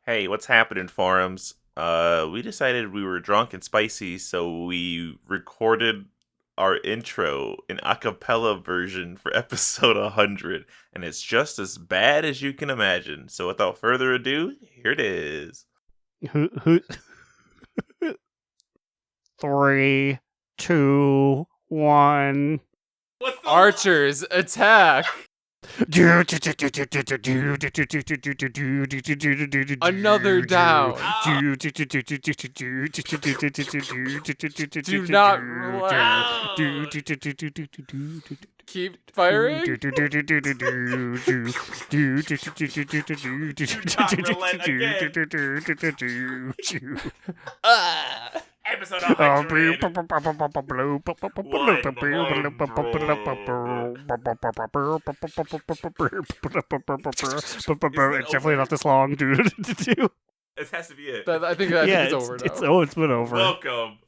Hey, what's happening, forums? We decided we were drunk and spicy, so we recorded our intro in a cappella version for episode 100, and it's just as bad as you can imagine. So without further ado, here it is. Who? 3, 2, 1. What's the Archers, attack! Another down. Do not relent. Keep firing. Do not relent again. Episode 100. It's definitely not this long, dude. This has to be it. I think it's over now. It's been over. Welcome.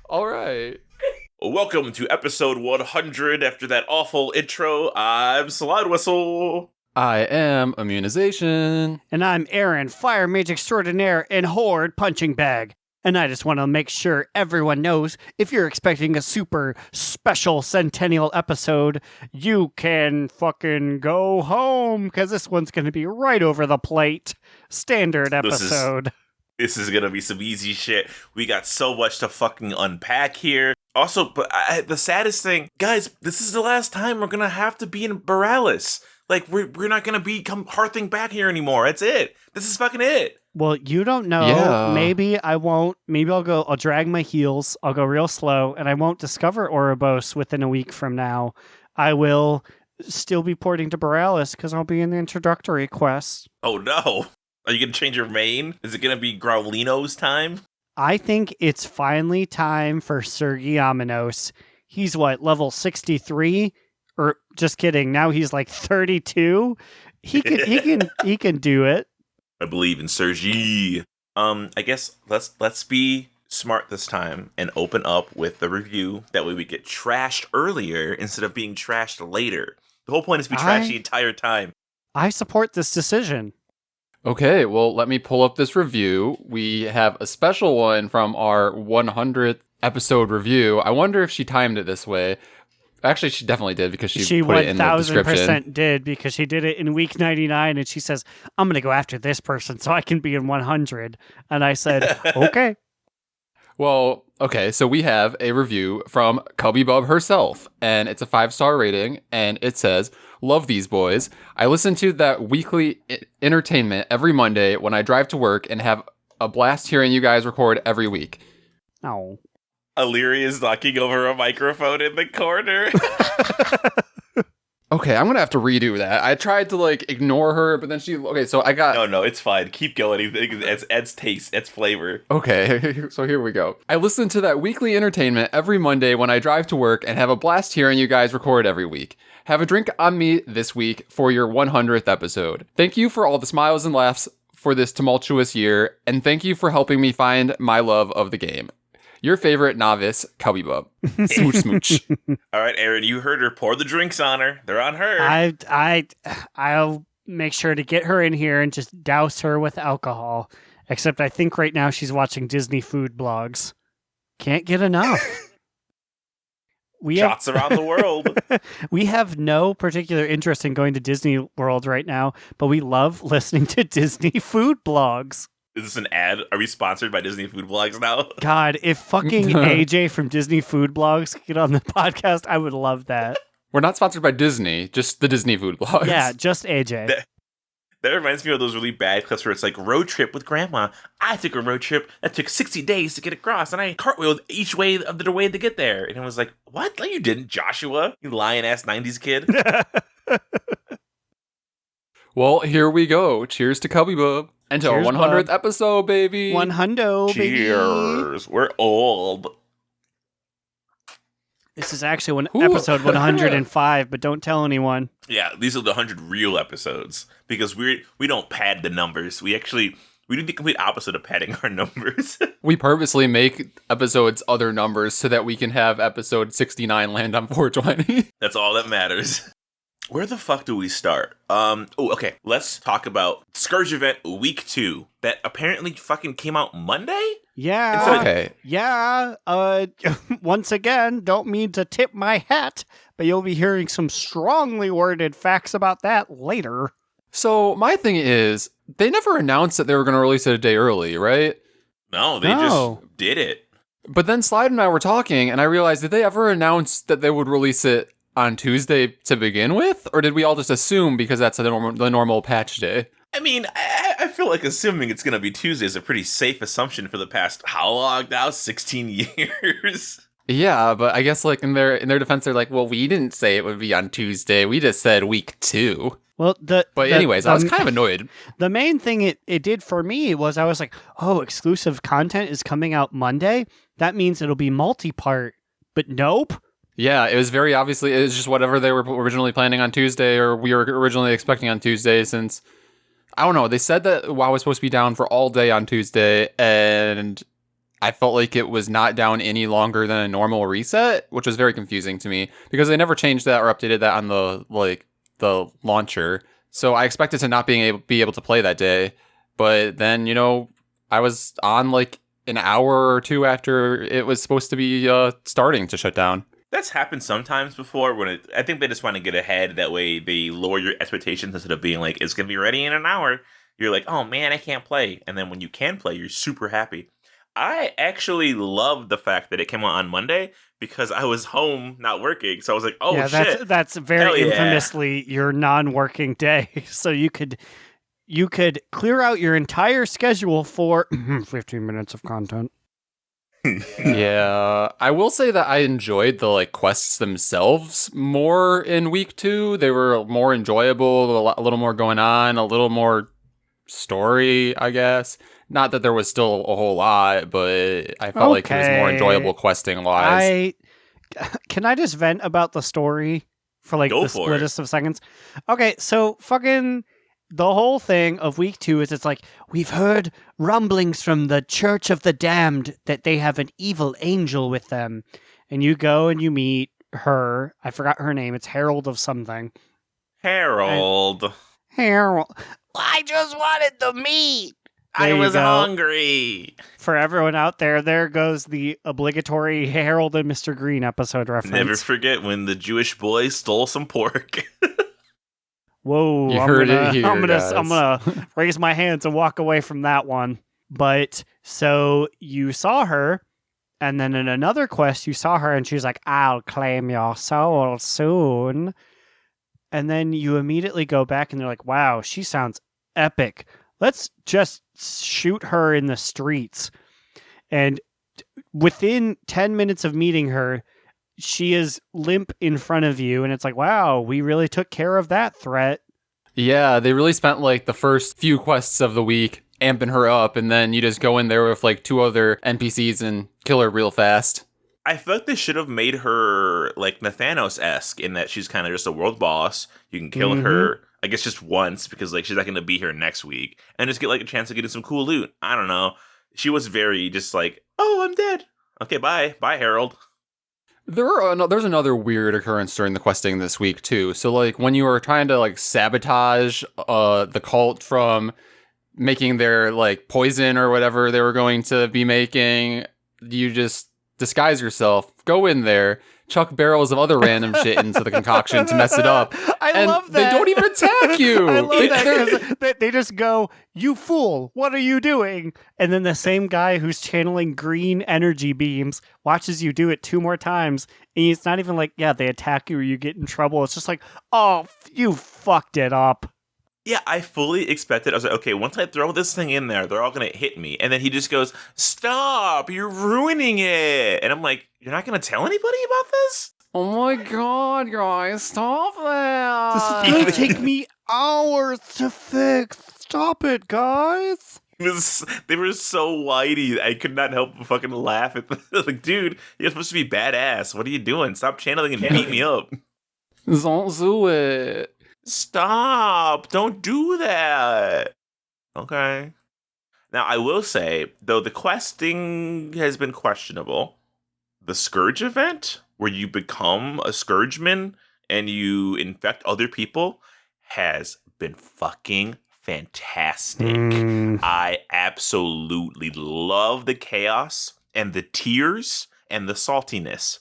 All right. Welcome to episode 100. After that awful intro, I'm Slidewhistle. I am Immunization. And I'm Aaron, Fire Mage Extraordinaire and Horde Punching Bag. And I just want to make sure everyone knows, if you're expecting a super special Centennial episode, you can fucking go home, because this one's going to be right over the plate. Standard episode. This is going to be some easy shit. We got so much to fucking unpack here. Also, but the saddest thing, guys, this is the last time we're going to have to be in Borealis. Like, we're not going to come hearthing back here anymore. That's it. This is fucking it. Well, you don't know. Yeah. Maybe I won't. Maybe I'll drag my heels. I'll go real slow, and I won't discover Ouroboros within a week from now. I will still be porting to Borealis because I'll be in the introductory quest. Oh, no. Are you going to change your main? Is it going to be Growliina's time? I think it's finally time for Sergei Aminos. He's level 63? Or just kidding. Now he's like 32. He can do it. I believe in Sergi. I guess let's be smart this time and open up with the review. That way we get trashed earlier instead of being trashed later. The whole point is to be trashed the entire time. I support this decision. Okay, well, let me pull up this review. We have a special one from our 100th episode review. I wonder if she timed it this way. Actually, she definitely did because she put it in the description. 1000% did, because she did it in week 99 and she says, I'm going to go after this person so I can be in 100. And I said, okay. Well, okay, so we have a review from Cubbybub herself, and it's a 5-star rating, and it says, "Love these boys. I listen to that weekly entertainment every Monday when I drive to work and have a blast hearing you guys record every week." Oh. Illyria is knocking over a microphone in the corner. Okay, I'm gonna have to redo that. I tried to ignore her, but then so I got... No, it's fine. Keep going. It's taste, it's flavor. Okay, so here we go. I listen to that weekly entertainment every Monday when I drive to work and have a blast hearing you guys record every week. Have a drink on me this week for your 100th episode. Thank you for all the smiles and laughs for this tumultuous year, and thank you for helping me find my love of the game. Your favorite novice, Cubbybub. Smooch, smooch. All right, Aaron, you heard her. Pour the drinks on her. They're on her. I'll make sure to get her in here and just douse her with alcohol. Except I think right now she's watching Disney food blogs. Can't get enough. Shots around the world. We have no particular interest in going to Disney World right now, but we love listening to Disney food blogs. Is this an ad? Are we sponsored by Disney Food Blogs now? God, if fucking AJ from Disney Food Blogs could get on the podcast, I would love that. We're not sponsored by Disney, just the Disney Food Blogs. Yeah, just AJ. That reminds me of those really bad clips where it's like, road trip with grandma. I took a road trip that took 60 days to get across, and I cartwheeled each way of the way to get there. And it was like, what? No, you didn't, Joshua. You lying-ass 90s kid. Well, here we go. Cheers to Cubbybub. And to our 100th episode, baby. 100, baby. Cheers. We're old. This is actually episode 105, but don't tell anyone. Yeah, these are the 100 real episodes, because we don't pad the numbers. We do the complete opposite of padding our numbers. We purposely make episodes other numbers so that we can have episode 69 land on 420. That's all that matters. Where the fuck do we start? Okay. Let's talk about Scourge event week 2 that apparently fucking came out Monday? Yeah. Okay. Yeah. Once again, don't mean to tip my hat, but you'll be hearing some strongly worded facts about that later. So my thing is, they never announced that they were going to release it a day early, right? No, they No. just did it. But then Slide and I were talking, and I realized, did they ever announce that they would release it on Tuesday to begin with? Or did we all just assume because that's the normal patch day? I mean, I feel like assuming it's going to be Tuesday is a pretty safe assumption for the past, how long now? 16 years? Yeah, but I guess like in their defense, they're like, well, we didn't say it would be on Tuesday. We just said week 2. Well, Anyways, I was kind of annoyed. The main thing it did for me was I was like, oh, exclusive content is coming out Monday. That means it'll be multi-part. But nope. Yeah, it was very obviously, it was just whatever they were originally planning on Tuesday, or we were originally expecting on Tuesday, since, I don't know, they said that WoW was supposed to be down for all day on Tuesday, and I felt like it was not down any longer than a normal reset, which was very confusing to me, because they never changed that or updated that on the launcher. So I expected to not be able to play that day, but then, I was on like an hour or two after it was supposed to be starting to shut down. That's happened sometimes before. I think they just want to get ahead. That way they lower your expectations instead of being like, it's going to be ready in an hour. You're like, oh man, I can't play. And then when you can play, you're super happy. I actually love the fact that it came out on Monday because I was home not working. So I was like, oh, yeah, shit. That's very infamously your non-working day. So you could clear out your entire schedule for 15 minutes of content. Yeah, I will say that I enjoyed the quests themselves more in week 2. They were more enjoyable, a little more going on, a little more story, I guess. Not that there was still a whole lot, but I felt like it was more enjoyable questing wise. Can I just vent about the story for like the splittest of seconds? Okay, so fucking the whole thing of week 2 is it's like, we've heard rumblings from the Church of the Damned that they have an evil angel with them. And you go and you meet her. I forgot her name. It's Herald of something. Harold. I just wanted the meat. I was hungry. For everyone out there, there goes the obligatory Harold and Mr. Green episode reference. Never forget when the Jewish boy stole some pork. Whoa, you I'm gonna raise my hands and walk away from that one. But so you saw her, and then in another quest you saw her and she's like, I'll claim your soul soon. And then you immediately go back and they're like, wow, she sounds epic. Let's just shoot her in the streets. And within 10 minutes of meeting her, she is limp in front of you, and it's like, wow, we really took care of that threat. Yeah, they really spent like the first few quests of the week amping her up, and then you just go in there with like 2 other NPCs and kill her real fast. I feel like they should have made her like Nathanos-esque in that she's kind of just a world boss. You can kill her, I guess, just once because like she's not going to be here next week, and just get like a chance of getting some cool loot. I don't know. She was very just like, oh, I'm dead. Okay, bye, Harold. There's another weird occurrence during the questing this week too. So like when you were trying to like sabotage the cult from making their like poison or whatever they were going to be making, you just disguise yourself, go in there, chuck barrels of other random shit into the concoction to mess it up. I love that. They don't even attack you. I love that because they just go, you fool, what are you doing? And then the same guy who's channeling green energy beams watches you do it 2 more times. And it's not even like, yeah, they attack you or you get in trouble. It's just like, oh, you fucked it up. Yeah, I fully expected. I was like, okay, once I throw this thing in there, they're all going to hit me. And then he just goes, stop, you're ruining it. And I'm like, you're not going to tell anybody about this? Oh my god, guys, stop that. This is going to take me hours to fix. Stop it, guys. They were so whitey. I could not help but fucking laugh at them. Like, dude, you're supposed to be badass. What are you doing? Stop channeling and beat me up. Don't do it. Stop! Don't do that! Okay. Now, I will say, though the questing has been questionable, the Scourge event, where you become a Scourgeman and you infect other people has been fucking fantastic. I absolutely love the chaos and the tears and the saltiness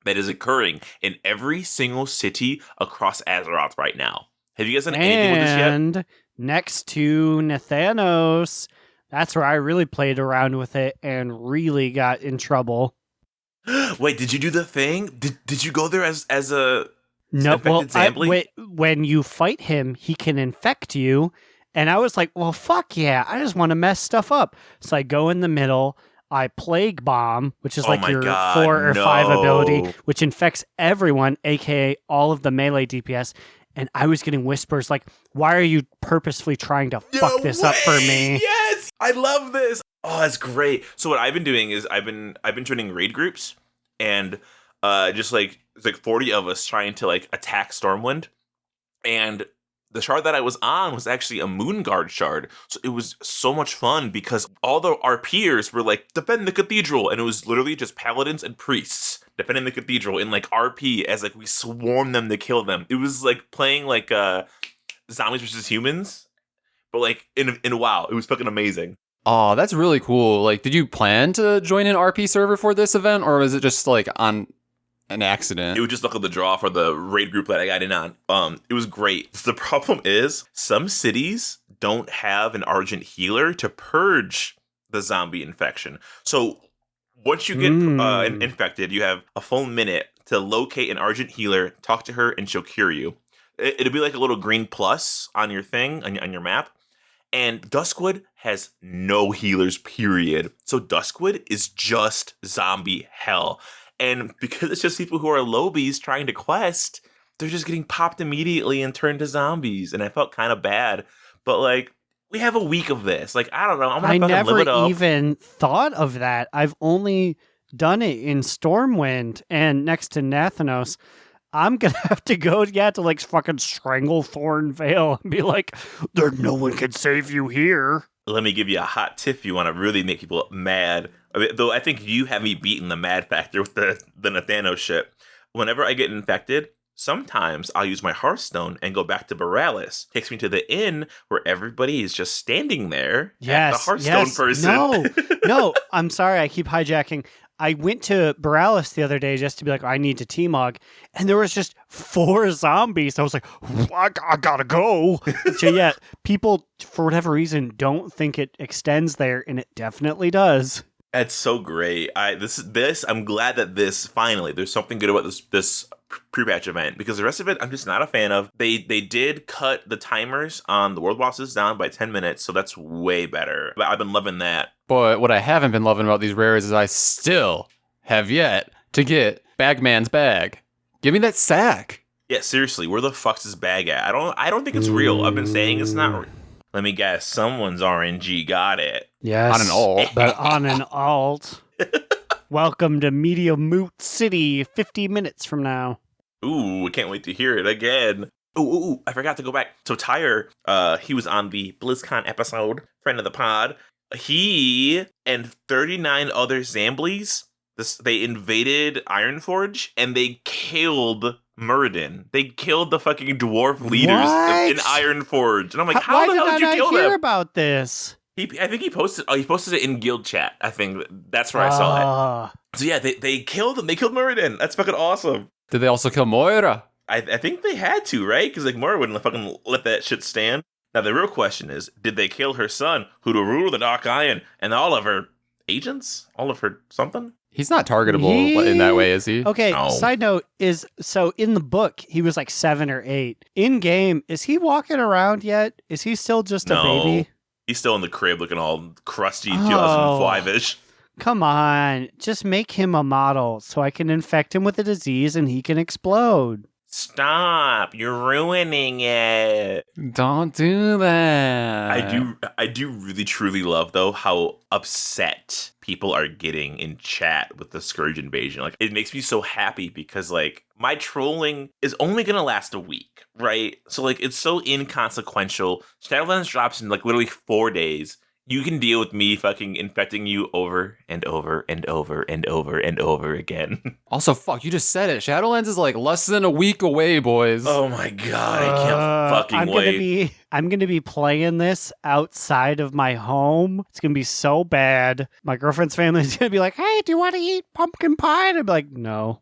that is occurring in every single city across Azeroth right now. Have you guys done anything with this yet? And next to Nathanos, that's where I really played around with it and really got in trouble. Wait, did you do the thing? Did you go there as a No, well, infected Zambly? when you fight him, he can infect you. And I was like, well, fuck yeah, I just want to mess stuff up. So I go in the middle, I Plague Bomb, which is like your 4 or 5 ability, which infects everyone, aka all of the melee DPS. And I was getting whispers like, why are you purposefully trying to fuck this up for me? Yes! I love this! Oh, that's great. So what I've been doing is I've been joining raid groups and just like there's like 40 of us trying to like attack Stormwind. And the shard that I was on was actually a Moonguard shard. So it was so much fun because all our peers were like, defend the cathedral. And it was literally just paladins and priests defending the cathedral in like RP as like we swarmed them to kill them. It was like playing like zombies versus humans, but like in WoW. It was fucking amazing. Oh, that's really cool. Like, did you plan to join an RP server for this event, or was it just like on an accident? It was just luck of the draw for the raid group that I got in on. It was great. The problem is some cities don't have an Argent healer to purge the zombie infection. So once you get infected, you have a full minute to locate an Argent healer, talk to her, and she'll cure you. It'll be like a little green plus on your thing, on your map. And Duskwood has no healers, period. So Duskwood is just zombie hell. And because it's just people who are lobies trying to quest, they're just getting popped immediately and turned to zombies. And I felt kind of bad. But, like, we have a week of this. Like, I don't know. I'm going to fucking live it up. I never even thought of that. I've only done it in Stormwind and next to Nathanos. I'm going to have to go, to like fucking strangle Thornvale and be like, no one can save you here. Let me give you a hot tip if you want to really make people mad. Though I think you have me beaten the mad factor with the Nathanos shit. Whenever I get infected, sometimes I'll use my Hearthstone and go back to Borealis. Takes me to the inn where everybody is just standing there at the Hearthstone person. No, I'm sorry. I keep hijacking. I went to Borealis the other day just to be like, I need to T-Mog, and there was just 4 zombies. I was like, I gotta go. So yeah, people, for whatever reason, don't think it extends there, and it definitely does. That's so great. I'm glad that this finally, there's something good about this pre-patch event, because the rest of it I'm just not a fan of. They did cut the timers on the world bosses down by 10 minutes, so that's way better. But I've been loving that. But what I haven't been loving about these rares is I still have yet to get Bagman's bag. Give me that sack. Yeah, seriously, where the fuck's his bag at? I don't think it's real. I've been saying it's not real. Let me guess, someone's RNG got it. Yes. On an alt. But on an alt. Welcome to Media Moot City 50 minutes from now. Ooh, I can't wait to hear it again. Ooh, I forgot to go back. So Tyre, he was on the BlizzCon episode, friend of the pod. He and 39 other Zamblies, they invaded Ironforge and they killed Muradin. They killed the fucking dwarf leaders in Ironforge. And I'm like, how the hell did you kill them? Why did I not hear about this? I think he posted it in guild chat. I think that's where I saw it. So yeah, they killed him. They killed Muradin. That's fucking awesome. Did they also kill Moira? I think they had to, right? Because like Moira wouldn't fucking let that shit stand. Now the real question is, did they kill her son, who to rule the Dark Iron, and all of her agents? All of her something? He's not targetable in that way, is he? Okay, No. Side note is, so in the book, he was like 7 or 8. In game, is he walking around yet? Is he still just a baby? He's still in the crib looking all crusty 2005-ish. Come on, just make him a model so I can infect him with a disease and he can explode. Stop! You're ruining it. Don't do that. I do really truly love though how upset people are getting in chat with the Scourge invasion. Like, it makes me so happy because like my trolling is only gonna last a week, right? So like it's so inconsequential. Shadowlands drops in like literally 4 days. You can deal with me fucking infecting you over and over and over and over and over again. Also, fuck, you just said it. Shadowlands is like less than a week away, boys. Oh my god, I can't fucking wait. I'm gonna be playing this outside of my home. It's gonna be so bad. My girlfriend's family is gonna be like, "Hey, do you want to eat pumpkin pie?" And I'd be like, "No,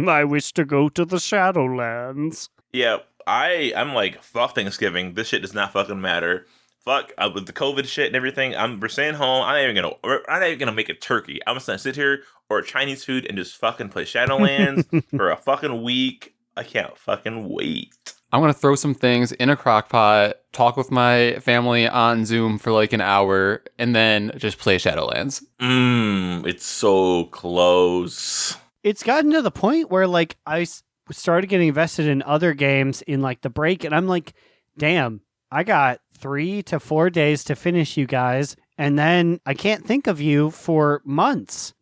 I wish to go to the Shadowlands." Yeah, I'm like, fuck Thanksgiving. This shit does not fucking matter. Fuck with the COVID shit and everything. We're staying home. I'm not even gonna make a turkey. I'm just gonna sit here or Chinese food and just fucking play Shadowlands for a fucking week. I can't fucking wait. I'm going to throw some things in a crock pot, talk with my family on Zoom for like an hour, and then just play Shadowlands. It's so close. It's gotten to the point where like I started getting invested in other games in like the break, and I'm like, damn, I got 3 to 4 days to finish you guys, and then I can't think of you for months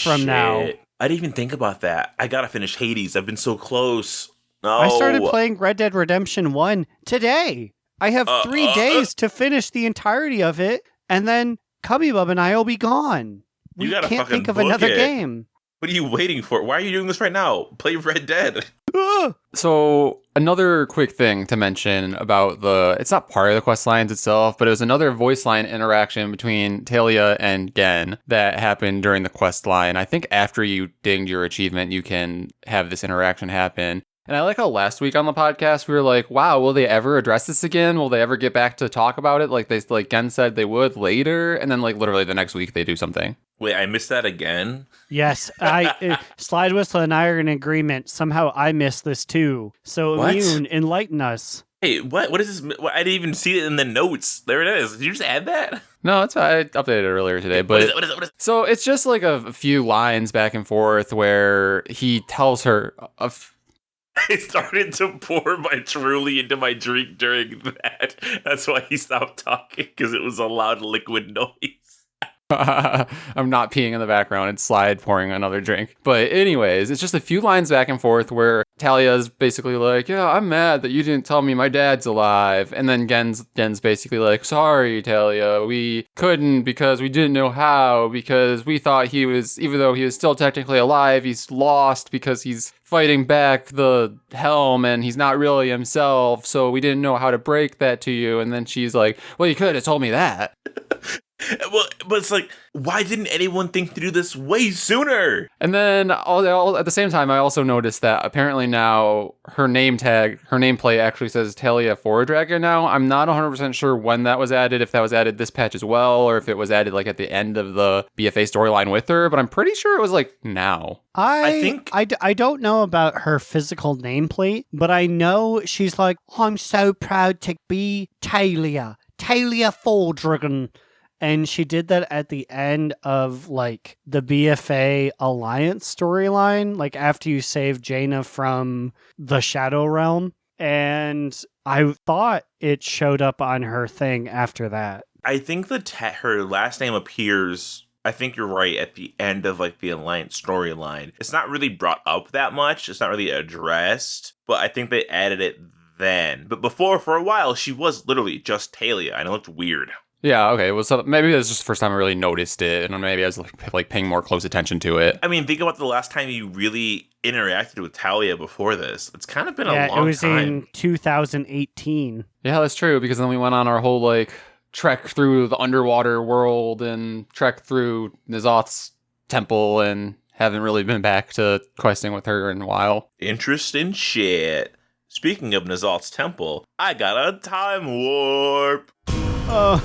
from now. I didn't even think about that. I gotta finish Hades. I've been so close. No. I started playing Red Dead Redemption 1 today. I have 3 days to finish the entirety of it, and then Cubbybub and I will be gone. We You gotta can't fucking think of book another it. game. What are you waiting for? Why are you doing this right now? Play Red Dead. So another quick thing to mention about it's not part of the quest lines itself, but it was another voice line interaction between Talia and Gen that happened during the quest line. I think after you dinged your achievement, you can have this interaction happen. And I like how last week on the podcast, we were like, wow, will they ever address this again? Will they ever get back to talk about it? Like Gen said they would later. And then like literally the next week they do something. Wait, I missed that again? Yes, Slidewhistle and I are in agreement. Somehow I missed this too. So What? Immune, enlighten us. Hey, what is this? I didn't even see it in the notes. There it is. Did you just add that? No, it's I updated it earlier today. But What is it? so it's just like a few lines back and forth where he tells her I started to pour my Truly into my drink during that. That's why he stopped talking, because it was a loud liquid noise. I'm not peeing in the background. It's Slide pouring another drink. But anyways, it's just a few lines back and forth where Talia's basically like, yeah, I'm mad that you didn't tell me my dad's alive. And then Gen's basically like, sorry, Talia, we couldn't because we didn't know how, because we thought he was, even though he was still technically alive, he's lost because he's fighting back the helm and he's not really himself. So we didn't know how to break that to you. And then she's like, well, you could have told me that. Well, but it's like, why didn't anyone think to do this way sooner? And then all at the same time, I also noticed that apparently now her nameplate actually says Talia Dragon now. I'm not 100% sure when that was added, if that was added this patch as well, or if it was added like at the end of the BFA storyline with her, but I'm pretty sure it was like now. I don't know about her physical nameplate, but I know she's like, I'm so proud to be Talia Dragon. And she did that at the end of, like, the BFA Alliance storyline, like, after you saved Jaina from the Shadow Realm. And I thought it showed up on her thing after that. I think her last name appears, I think you're right, at the end of, like, the Alliance storyline. It's not really brought up that much. It's not really addressed. But I think they added it then. But before, for a while, she was literally just Talia, and it looked weird. Yeah, okay. Well, so maybe that's just the first time I really noticed it, and maybe I was like paying more close attention to it. I mean, think about the last time you really interacted with Talia before this. It's kind of been a long time. Yeah, it was in 2018. Yeah, that's true, because then we went on our whole, like, trek through the underwater world and trek through N'Zoth's temple and haven't really been back to questing with her in a while. Interesting shit. Speaking of N'Zoth's temple, I got a time warp. Oh,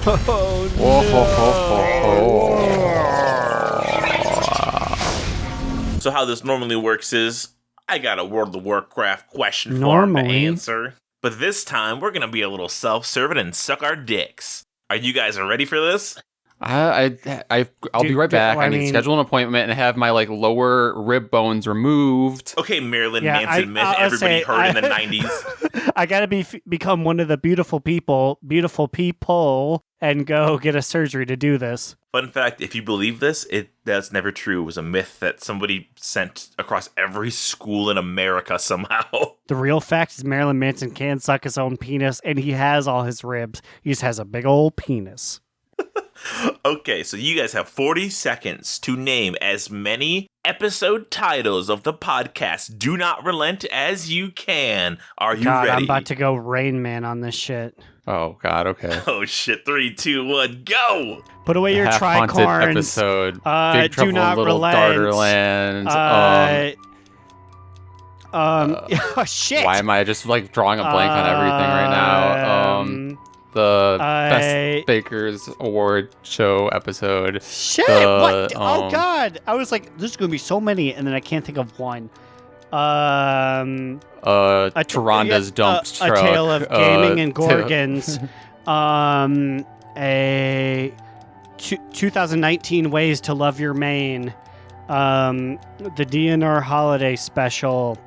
no. So how this normally works is, I got a World of Warcraft question form to answer. But this time, we're going to be a little self-serving and suck our dicks. Are you guys ready for this? I'll be right back. I need to schedule an appointment and have my like lower rib bones removed. Okay, Marilyn Manson myth everybody heard in the 90s. I gotta become one of the beautiful people, and go get a surgery to do this. Fun fact, if you believe this, that's never true. It was a myth that somebody sent across every school in America somehow. The real fact is Marilyn Manson can suck his own penis, and he has all his ribs. He just has a big old penis. Okay, so you guys have 40 seconds to name as many episode titles of the podcast Do Not Relent as you can. Are you God, ready? I'm about to go Rain Man on this shit. Oh, God, okay. Oh shit, 3, 2, 1, go! Put away your Half-haunted tricorns. episode. Big Do Trouble Not in Little Relent. Darterland. Oh, shit. Why am I just like drawing a blank on everything right now? The Best Bakers Award Show episode. Shit! The, What? Oh God! I was like, "There's gonna be so many," and then I can't think of one. Taranda's dump truck. A Tale of Gaming and Gorgons. A 2019 Ways to Love Your Main. The DNR Holiday Special.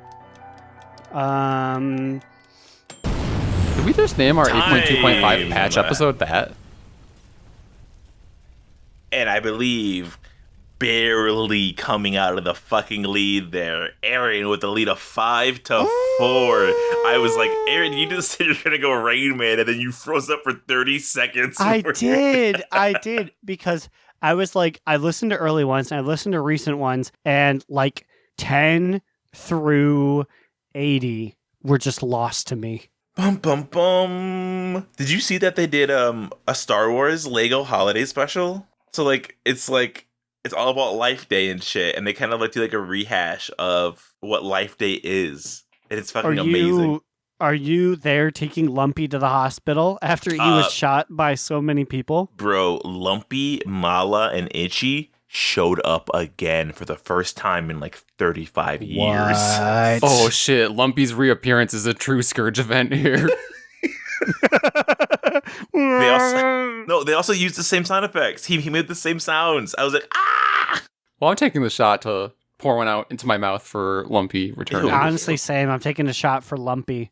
Did we just name our Time. 8.2.5 patch episode that? And I believe barely coming out of the fucking lead there, Aaron with the lead of 5-4. I was like, Aaron, you just said you're gonna go Rain Man, and then you froze up for 30 seconds. I did, because I was like, I listened to early ones and I listened to recent ones, and like 10 through 80 were just lost to me. Bum bum bum. Did you see that they did a Star Wars Lego holiday special? So it's all about Life Day and shit, and they kind of like do like a rehash of what Life Day is, and it's fucking amazing. Are you there taking Lumpy to the hospital after he was shot by so many people? Bro, Lumpy, Mala, and Itchy showed up again for the first time in like 35 years. Oh shit, Lumpy's reappearance is a true Scourge event here. They also used the same sound effects. He made the same sounds. I was like, ah! Well, I'm taking the shot to pour one out into my mouth for Lumpy returning. Honestly, same. I'm taking a shot for Lumpy.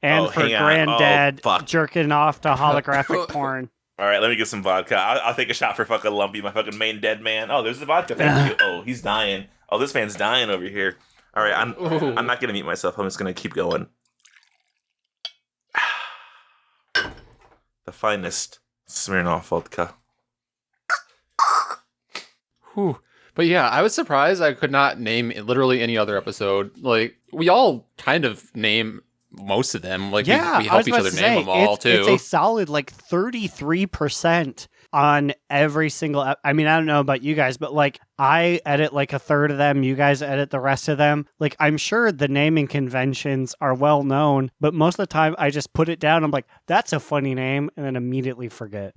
And for hang on. Granddad fuck. jerking off to holographic porn. All right, let me get some vodka. I'll take a shot for fucking Lumpy, my fucking main dead man. Oh, there's the vodka. Thank you. Oh, he's dying. Oh, this man's dying over here. All right, I'm not gonna mute myself. I'm just gonna keep going. The finest Smirnoff vodka. Whew. But yeah, I was surprised I could not name literally any other episode. Like, we all kind of name most of them. Like, Yeah, we help each other name them all, too. It's a solid, like, 33% on every single... I mean, I don't know about you guys, but, like, I edit, like, a third of them. You guys edit the rest of them. Like, I'm sure the naming conventions are well known, but most of the time, I just put it down. I'm like, that's a funny name, and then immediately forget.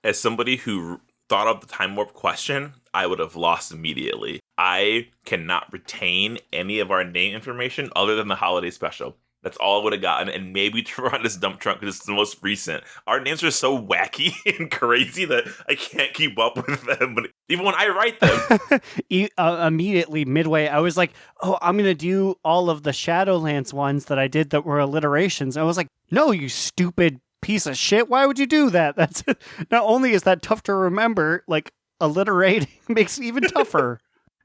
As somebody who thought of the Timewarp question, I would have lost immediately. I cannot retain any of our name information other than the holiday special. That's all I would have gotten, and maybe Toronto's dump trunk because it's the most recent. Our names are so wacky and crazy that I can't keep up with them. But even when I write them, immediately midway, I was like, "Oh, I'm gonna do all of the Shadowlands ones that I did that were alliterations." I was like, "No, you stupid piece of shit! Why would you do that? That's not only is that tough to remember, like alliterating makes it even tougher."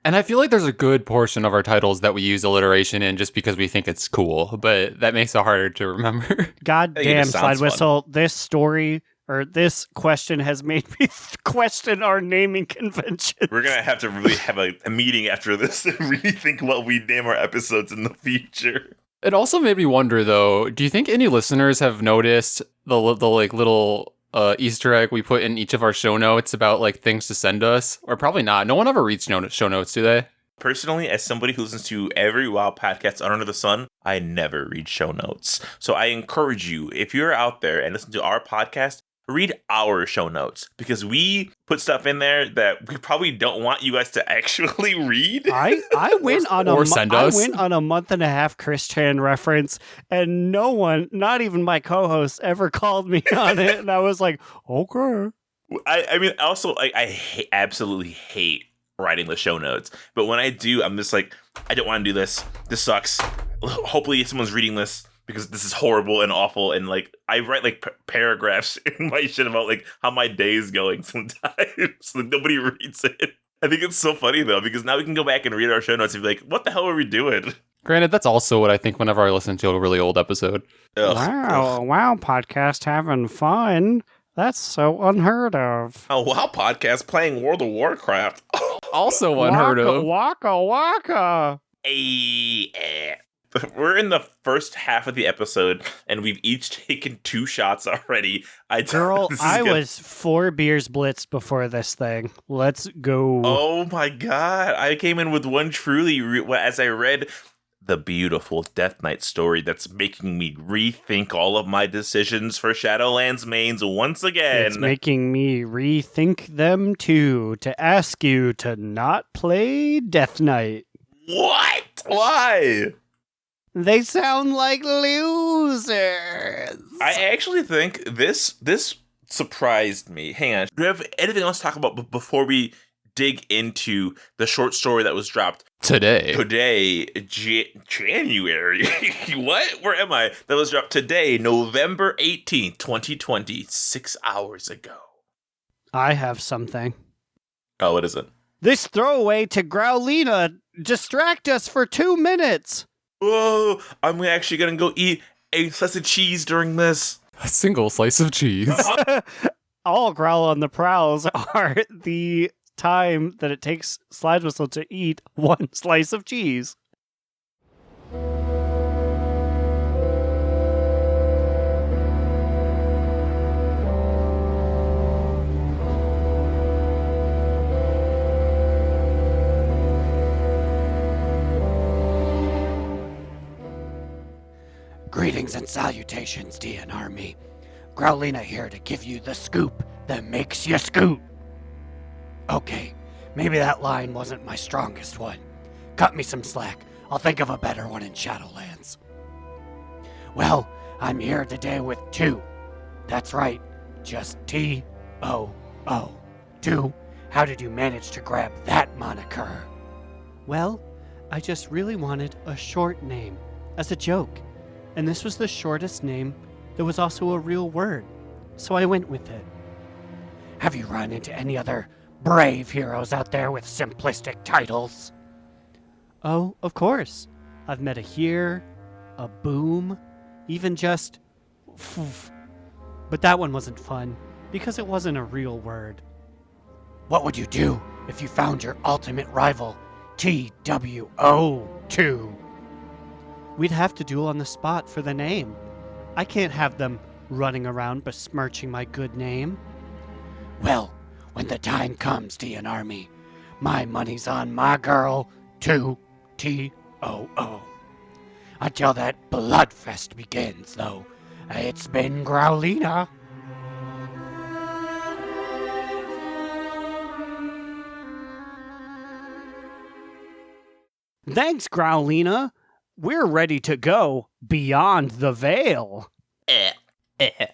And I feel like there's a good portion of our titles that we use alliteration in just because we think it's cool, but that makes it harder to remember. God damn, Slidewhistle, this story or this question has made me question our naming conventions. we're going to have to really have a meeting after this and really think what we name our episodes in the future. It also made me wonder, though, do you think any listeners have noticed the like little Easter egg we put in each of our show notes about like things to send us? Or probably not. No one ever reads show notes, do they? Personally, as somebody who listens to every WoW podcast under the sun, I never read show notes. So I encourage you, if you're out there and listen to our podcast, read our show notes, because we put stuff in there that we probably don't want you guys to actually read. I went on a month and a half Chris Chan reference, and no one, not even my co-host, ever called me on it, and I was like, okay. I mean, also, I absolutely hate writing the show notes, but when I do, I'm just like, I don't want to do this. This sucks. Hopefully someone's reading this, because this is horrible and awful, and like I write like paragraphs in my shit about like how my day is going sometimes. Like nobody reads it. I think it's so funny though, because now we can go back and read our show notes and be like, what the hell are we doing? Granted, that's also what I think whenever I listen to a really old episode. Wow, podcast having fun. That's so unheard of. Oh, wow, podcast playing World of Warcraft. Also unheard of. Waka waka. We're in the first half of the episode, and we've each taken 2 shots already. Girl, I was 4 beers blitzed before this thing. Let's go. Oh my god. I came in with one truly as I read the beautiful Death Knight story that's making me rethink all of my decisions for Shadowlands mains once again. It's making me rethink them too, to ask you to not play Death Knight. What? Why? They sound like losers. I actually think this surprised me. Hang on. Do you have anything else to talk about before we dig into the short story that was dropped Today, January? What? Where am I? That was dropped today, November 18th, 2020, 6 hours ago. I have something. Oh, what is it? This throwaway to Growliina distract us for 2 minutes. Whoa, I'm actually gonna go eat a slice of cheese during this. a single slice of cheese. All Growl on the Prowls are the time that it takes Slidewhistle to eat 1 slice of cheese. Greetings and salutations, DN Army. Growliina here to give you the scoop that makes you scoot. Okay, maybe that line wasn't my strongest one. Cut me some slack. I'll think of a better one in Shadowlands. Well, I'm here today with 2. That's right, just T-O-O. 2, how did you manage to grab that moniker? Well, I just really wanted a short name, as a joke. And this was the shortest name that was also a real word, so I went with it. Have you run into any other brave heroes out there with simplistic titles? Oh, of course. I've met a Here, a Boom, even just Foof. But that one wasn't fun, because it wasn't a real word. What would you do if you found your ultimate rival, TWO2? We'd have to duel on the spot for the name. I can't have them running around besmirching my good name. Well, when the time comes, DN Army, my money's on my girl, 2TOO. Until that bloodfest begins, though, it's been Growliina. Thanks, Growliina. We're ready to go beyond the veil.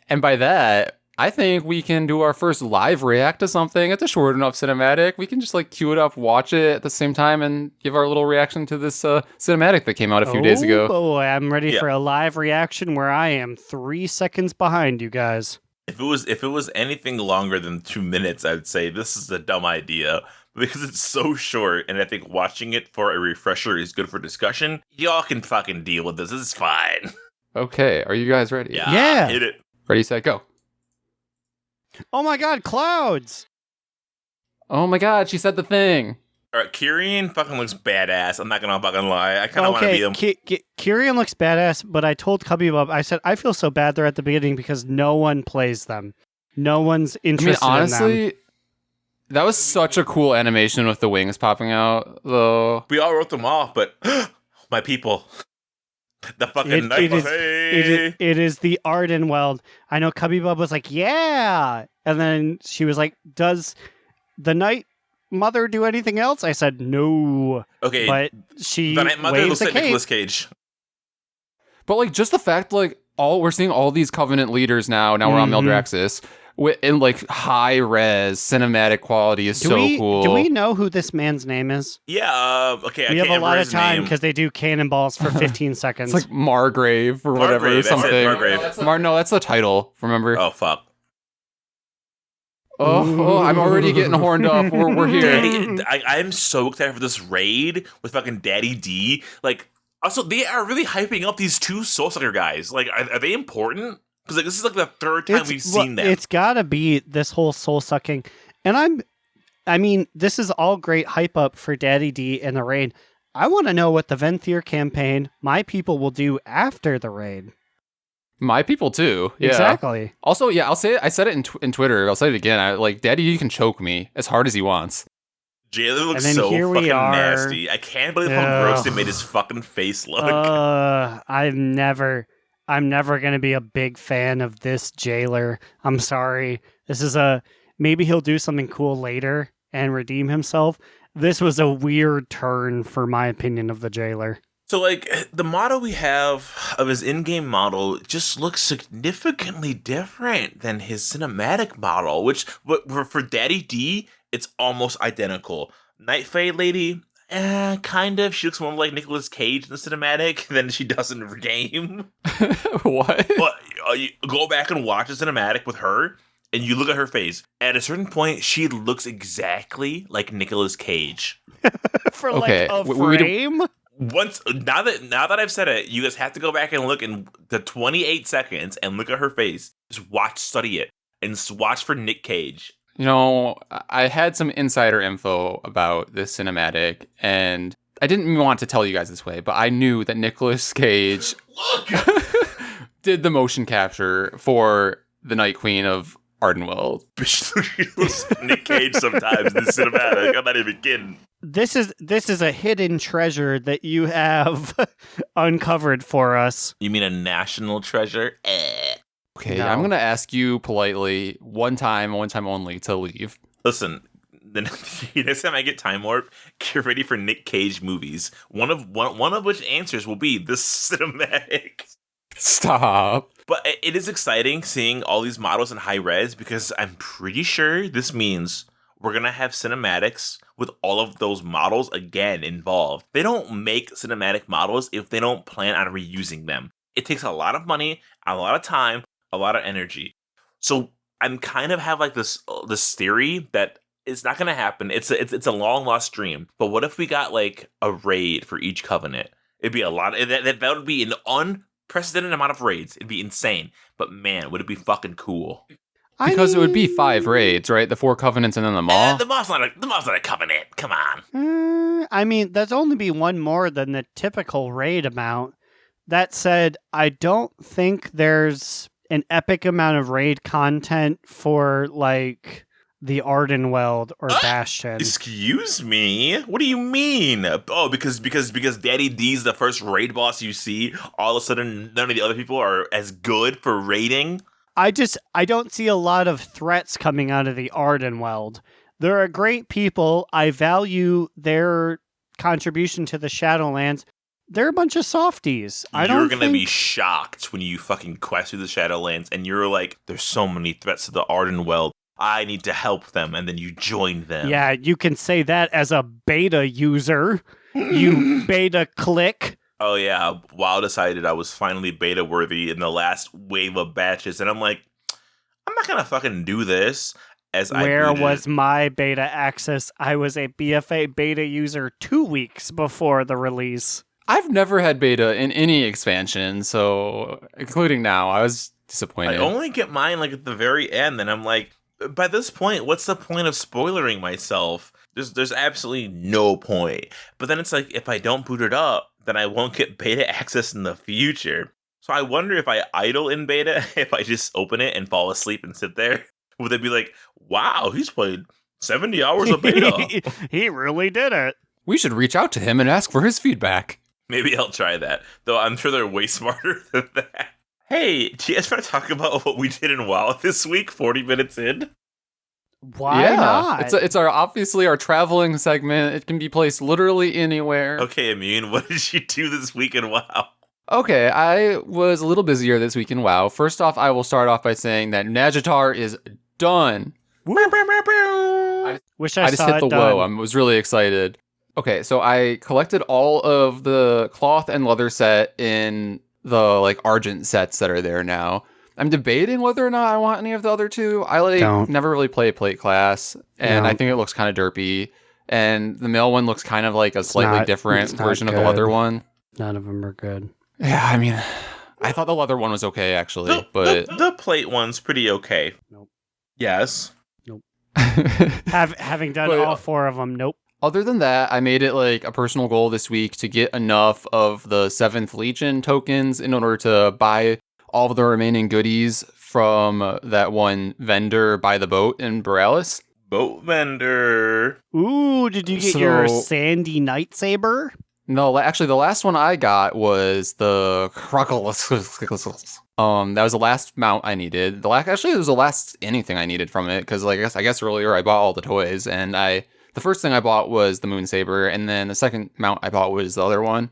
And by that, I think we can do our first live react to something. It's a short enough cinematic. We can just queue it up, watch it at the same time, and give our little reaction to this cinematic that came out a few days ago. Oh, I'm ready for a live reaction where I am 3 seconds behind you guys. If it was anything longer than 2 minutes, I would say this is a dumb idea. Because it's so short, and I think watching it for a refresher is good for discussion. Y'all can fucking deal with this. This is fine. Okay, are you guys ready? Yeah. Hit it. Ready, set, go. Oh my god, clouds! Oh my god, she said the thing. Alright, Kyrian fucking looks badass. I'm not gonna fucking lie. I kind of want to be him. Kyrian looks badass, but I told Cubbybub, I said, I feel so bad they're at the beginning because no one plays them. No one's interested honestly, in them. That was such a cool animation with the wings popping out, though. We all wrote them off, but my people. The fucking night buffet. It is the Ardenweld. I know Cubbybub was like, yeah! And then she was like, does the Night Mother do anything else? I said, no. Okay. But she the Night Mother looks waves a like cape. Nicolas Cage. But just the fact, we're seeing all these Covenant leaders now. Now we're on Meldraxxus. In high res cinematic quality is cool. Do we know who this man's name is? Yeah, okay. We have a lot of time because they do cannonballs for 15 seconds. It's Margrave or whatever. Margrave, Something. Margrave. No, that's the title. Remember? Oh fuck. Oh, I'm already getting horned up. We're here. I'm so excited for this raid with fucking Daddy D. Also, they are really hyping up these 2 Soul Sucker guys. Are they important? Because like this is like the third time we've seen them. It's gotta be this whole soul sucking, and I mean, this is all great hype up for Daddy D and the raid. I want to know what the Venthyr campaign, my people, will do after the raid. My people too. Yeah. Exactly. Also, yeah, I'll say it. I said it in Twitter. I'll say it again. Daddy D can choke me as hard as he wants. Jailer looks so fucking nasty. I can't believe how gross they made his fucking face look. I'm never gonna be a big fan of this Jailer. I'm sorry. This is maybe he'll do something cool later and redeem himself. This was a weird turn for my opinion of the Jailer. So, like, the model we have of his in-game model just looks significantly different than his cinematic model, which, for Daddy D, it's almost identical. Night Fae Lady, kind of. She looks more like Nicolas Cage in the cinematic than she does in the game. What? But you go back and watch the cinematic with her, and you look at her face. At a certain point, she looks exactly like Nicolas Cage. For like a frame? Now that I've said it, you guys have to go back and look in the 28 seconds and look at her face. Just study it, and watch for Nick Cage. You know, I had some insider info about this cinematic, and I didn't want to tell you guys this way, but I knew that Nicolas Cage did the motion capture for the Night Queen of Ardenweald. Nick Cage sometimes in the cinematic. I'm not even kidding. This is a hidden treasure that you have uncovered for us. You mean a national treasure? Okay, no. I'm going to ask you politely one time only to leave. Listen, the next time I get Timewarp, get ready for Nick Cage movies. One of which answers will be the cinematic. Stop. But it is exciting seeing all these models in high res because I'm pretty sure this means we're going to have cinematics with all of those models again involved. They don't make cinematic models if they don't plan on reusing them. It takes a lot of money, a lot of time, a lot of energy. So I'm kind of have like this theory that it's not going to happen. It's a long lost dream. But what if we got like a raid for each covenant? It'd be a lot. That would be an unprecedented amount of raids. It'd be insane. But man, would it be fucking cool? Because it would be 5 raids, right? The 4 covenants and then the Maw. The Maw's not a covenant. Come on. I mean, that's only be one more than the typical raid amount. That said, I don't think there's an epic amount of raid content for like the Ardenweald or Bastion. Excuse me? What do you mean? Oh, because Daddy D's the first raid boss you see, all of a sudden none of the other people are as good for raiding? I don't see a lot of threats coming out of the Ardenweald. They're great people. I value their contribution to the Shadowlands. They're a bunch of softies. You're going to be shocked when you fucking quest through the Shadowlands and you're like, there's so many threats to the Ardenweald. I need to help them. And then you join them. Yeah, you can say that as a beta user. You beta click. Oh yeah, WoW decided I was finally beta worthy in the last wave of batches, and I'm like, I'm not gonna fucking do this. Where was my beta access? I was a BFA beta user 2 weeks before the release. I've never had beta in any expansion, so including now, I was disappointed. I only get mine like at the very end, and I'm like, by this point, what's the point of spoilering myself? There's absolutely no point. But then it's like, if I don't boot it up, then I won't get beta access in the future. So I wonder if I idle in beta, if I just open it and fall asleep and sit there, would they be like, wow, he's played 70 hours of beta. He really did it. We should reach out to him and ask for his feedback. Maybe I'll try that, though I'm sure they're way smarter than that. Hey, do you guys want to talk about what we did in WoW this week, 40 minutes in? Why not? It's obviously our traveling segment. It can be placed literally anywhere. Okay, Immune, what did you do this week in WoW? Okay, I was a little busier this week in WoW. First off, I will start off by saying that Najatar is done. I just hit the whoa. I was really excited. Okay, so I collected all of the cloth and leather set in the like Argent sets that are there now. I'm debating whether or not I want any of the other two. I never really play plate class, and I think it looks kind of derpy. And the male one looks kind of like a slightly different version of the leather one. None of them are good. Yeah, I mean, I thought the leather one was okay, actually, but the plate one's pretty okay. Nope. Yes. Nope. Having done all 4 of them, nope. Other than that, I made it like a personal goal this week to get enough of the 7th Legion tokens in order to buy all of the remaining goodies from that one vendor by the boat in Borealis. Boat vendor. Ooh, did you get your sandy lightsaber? No, actually, the last one I got was the Crocodilus. That was the last mount I needed. Actually, it was the last anything I needed from it, because like I guess earlier I bought all the toys, and the first thing I bought was the Moon Saber, and then the second mount I bought was the other one.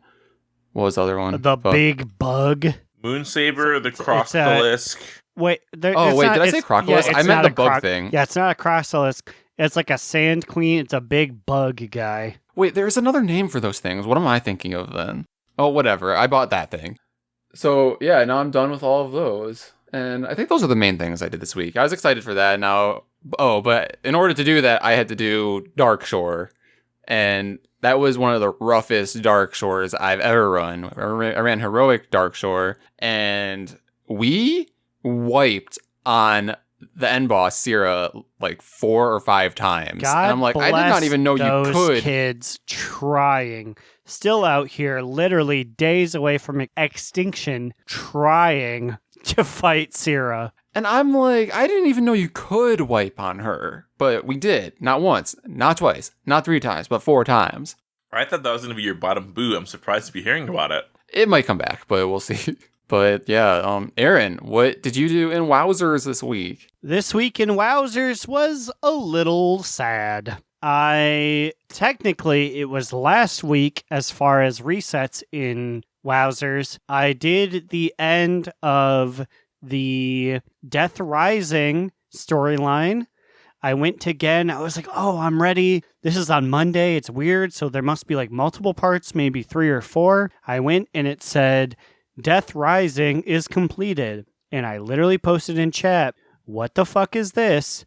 What was the other one? Big bug. Moon Saber, the Crocodilisk. Wait, did I say Crocodilisk? Yeah, I meant the bug thing. Yeah, it's not a Crocodilisk. It's like a sand queen. It's a big bug guy. Wait, there's another name for those things. What am I thinking of then? Oh, whatever. I bought that thing. So, yeah, now I'm done with all of those. And I think those are the main things I did this week. I was excited for that. Now, but in order to do that, I had to do Dark Shore. And that was one of the roughest Dark Shores I've ever run. I ran Heroic Dark Shore, and we wiped on the end boss, Sierra, like 4 or 5 times. God and I'm like, I did not even know you could. Kids trying. Still out here, literally days away from extinction, trying to fight Sierra. And I'm like, I didn't even know you could wipe on her. But we did. Not once, not twice, not 3 times, but 4 times. I thought that was going to be your bottom boo. I'm surprised to be hearing about it. It might come back, but we'll see. But yeah, Aaron, what did you do in Wowzers this week? This week in Wowzers was a little sad. Technically, it was last week as far as resets in Wowzers. I did the end of the Death Rising storyline. I went to Gen. I was like, oh, I'm ready. This is on Monday. It's weird. So there must be like multiple parts, maybe 3 or 4. I went and it said, Death Rising is completed. And I literally posted in chat, what the fuck is this?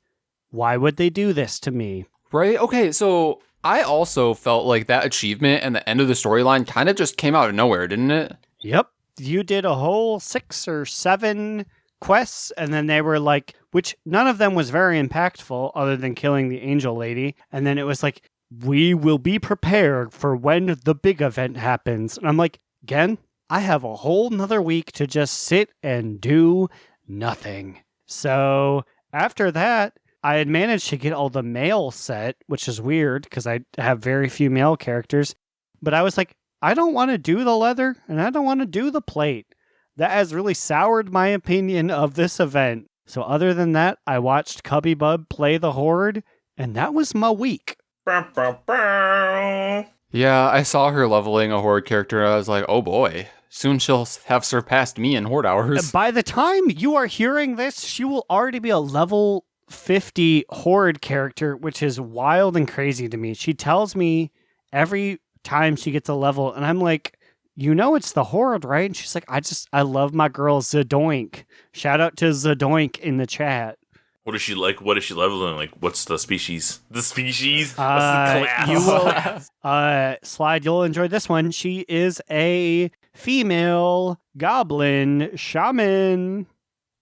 Why would they do this to me? Right? Okay, so I also felt like that achievement and the end of the storyline kind of just came out of nowhere, didn't it? Yep. You did a whole 6 or 7 quests, and then they were like, which none of them was very impactful other than killing the angel lady. And then it was like, we will be prepared for when the big event happens. And I'm like, again, I have a whole nother week to just sit and do nothing. So after that, I had managed to get all the male set, which is weird because I have very few male characters. But I was like, I don't want to do the leather and I don't want to do the plate. That has really soured my opinion of this event. So other than that, I watched Cubbybub play the Horde, and that was my week. Bow, bow, bow. Yeah, I saw her leveling a Horde character, and I was like, oh boy, soon she'll have surpassed me in Horde hours. By the time you are hearing this, she will already be a level 50 Horde character, which is wild and crazy to me. She tells me every time she gets a level, and I'm like, you know it's the Horde, right? And she's like, I love my girl Zadoink. Shout out to Zadoink in the chat. What is she like? What is she leveling? Like, what's the species? The species? What's the class? You will, Slide, you'll enjoy this one. She is a female goblin shaman.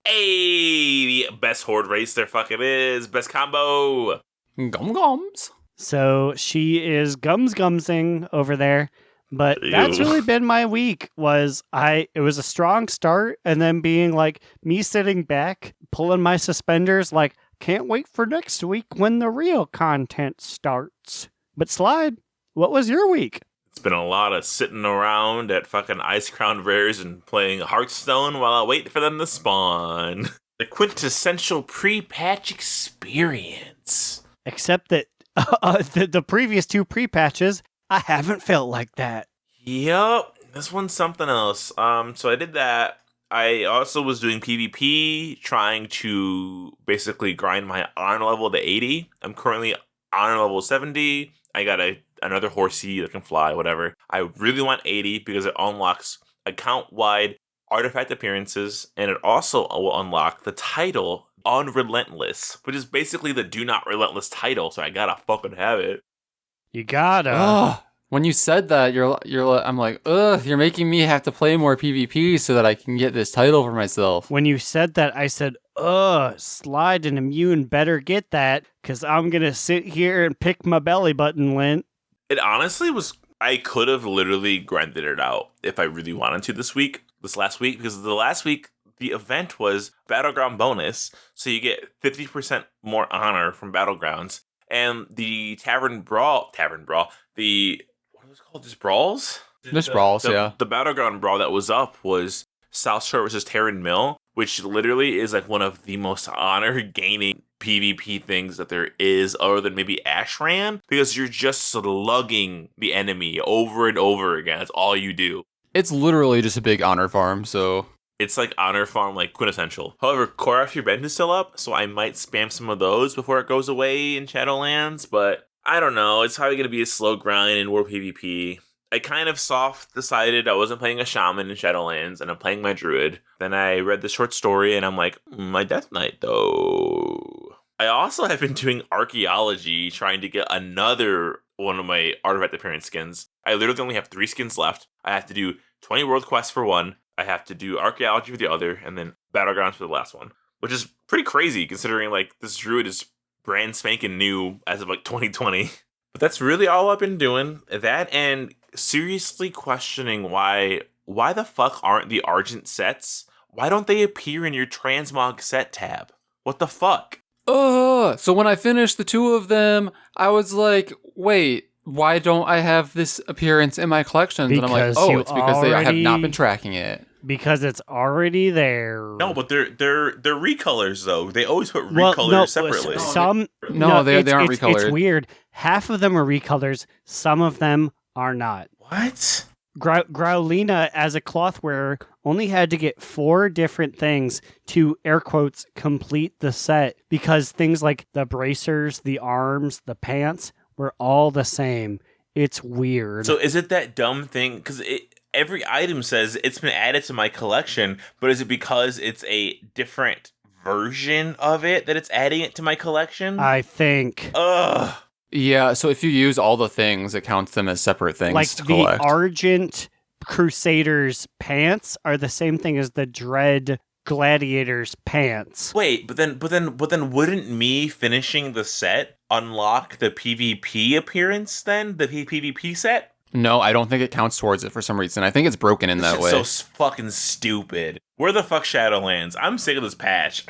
Hey, the best Horde race there fucking is. Best combo. Gums. So she is gumsing over there. But that's really been my week. It was a strong start, and then being like me sitting back, pulling my suspenders, like can't wait for next week when the real content starts. But Slide, what was your week? It's been a lot of sitting around at fucking Ice Crown Rares and playing Hearthstone while I wait for them to spawn. The quintessential pre-patch experience. Except that the previous 2 pre-patches, I haven't felt like that. Yup, this one's something else. So I did that. I also was doing PvP, trying to basically grind my honor level to 80. I'm currently honor level 70. I got another horsey that can fly, whatever. I really want 80 because it unlocks account-wide artifact appearances, and it also will unlock the title Unrelentless, which is basically the Do Not Relentless title, so I gotta fucking have it. You gotta. Oh, When you said that, I'm like, ugh, you're making me have to play more PvP so that I can get this title for myself. When you said that, I said, Slide and Immune better get that, because I'm going to sit here and pick my belly button lint. It honestly was, I could have literally grinded it out if I really wanted to this last week, because the last week, the event was Battleground bonus, so you get 50% more honor from Battlegrounds, and the Tavern Brawl, what was it called, just Brawls? Just Brawls, yeah. The Battleground Brawl that was up was South Shore versus Terran Mill, which literally is like one of the most honor-gaining PvP things that there is, other than maybe Ashran, because you're just slugging the enemy over and over again. That's all you do. It's literally just a big honor farm, so... It's like honor farm, like quintessential. However, Core After Revenge is still up, so I might spam some of those before it goes away in Shadowlands, but I don't know. It's probably going to be a slow grind in War PvP. I kind of soft decided I wasn't playing a shaman in Shadowlands, and I'm playing my druid. Then I read the short story, and I'm like, my Death Knight, though. I also have been doing archaeology, trying to get another one of my artifact appearance skins. I literally only have 3 skins left. I have to do 20 world quests for one. I have to do archaeology for the other, and then battlegrounds for the last one, which is pretty crazy considering like this druid is brand spanking new as of like 2020. But that's really all I've been doing. That and seriously questioning why the fuck aren't the Argent sets? Why don't they appear in your Transmog set tab? What the fuck? So when I finished the 2 of them, I was like, wait, why don't I have this appearance in my collections? And I'm like, it's because I have not been tracking it. Because it's already there. No, but they're recolors though. They always put recolors separately. They aren't recolored. It's weird. Half of them are recolors. Some of them are not. What? Growliina, as a cloth wearer, only had to get 4 different things to, air quotes, complete the set, because things like the bracers, the arms, the pants were all the same. It's weird. So is it that dumb thing? Because every item says it's been added to my collection, but is it because it's a different version of it that it's adding it to my collection? I think. Ugh. Yeah, so if you use all the things, it counts them as separate things like to collect. The Argent Crusaders pants are the same thing as the Dread Gladiators pants. Wait, but then wouldn't me finishing the set unlock the PvP appearance then? The PvP set? No, I don't think it counts towards it for some reason. I think it's broken in that way. So fucking stupid. Where the fuck Shadowlands? I'm sick of this patch.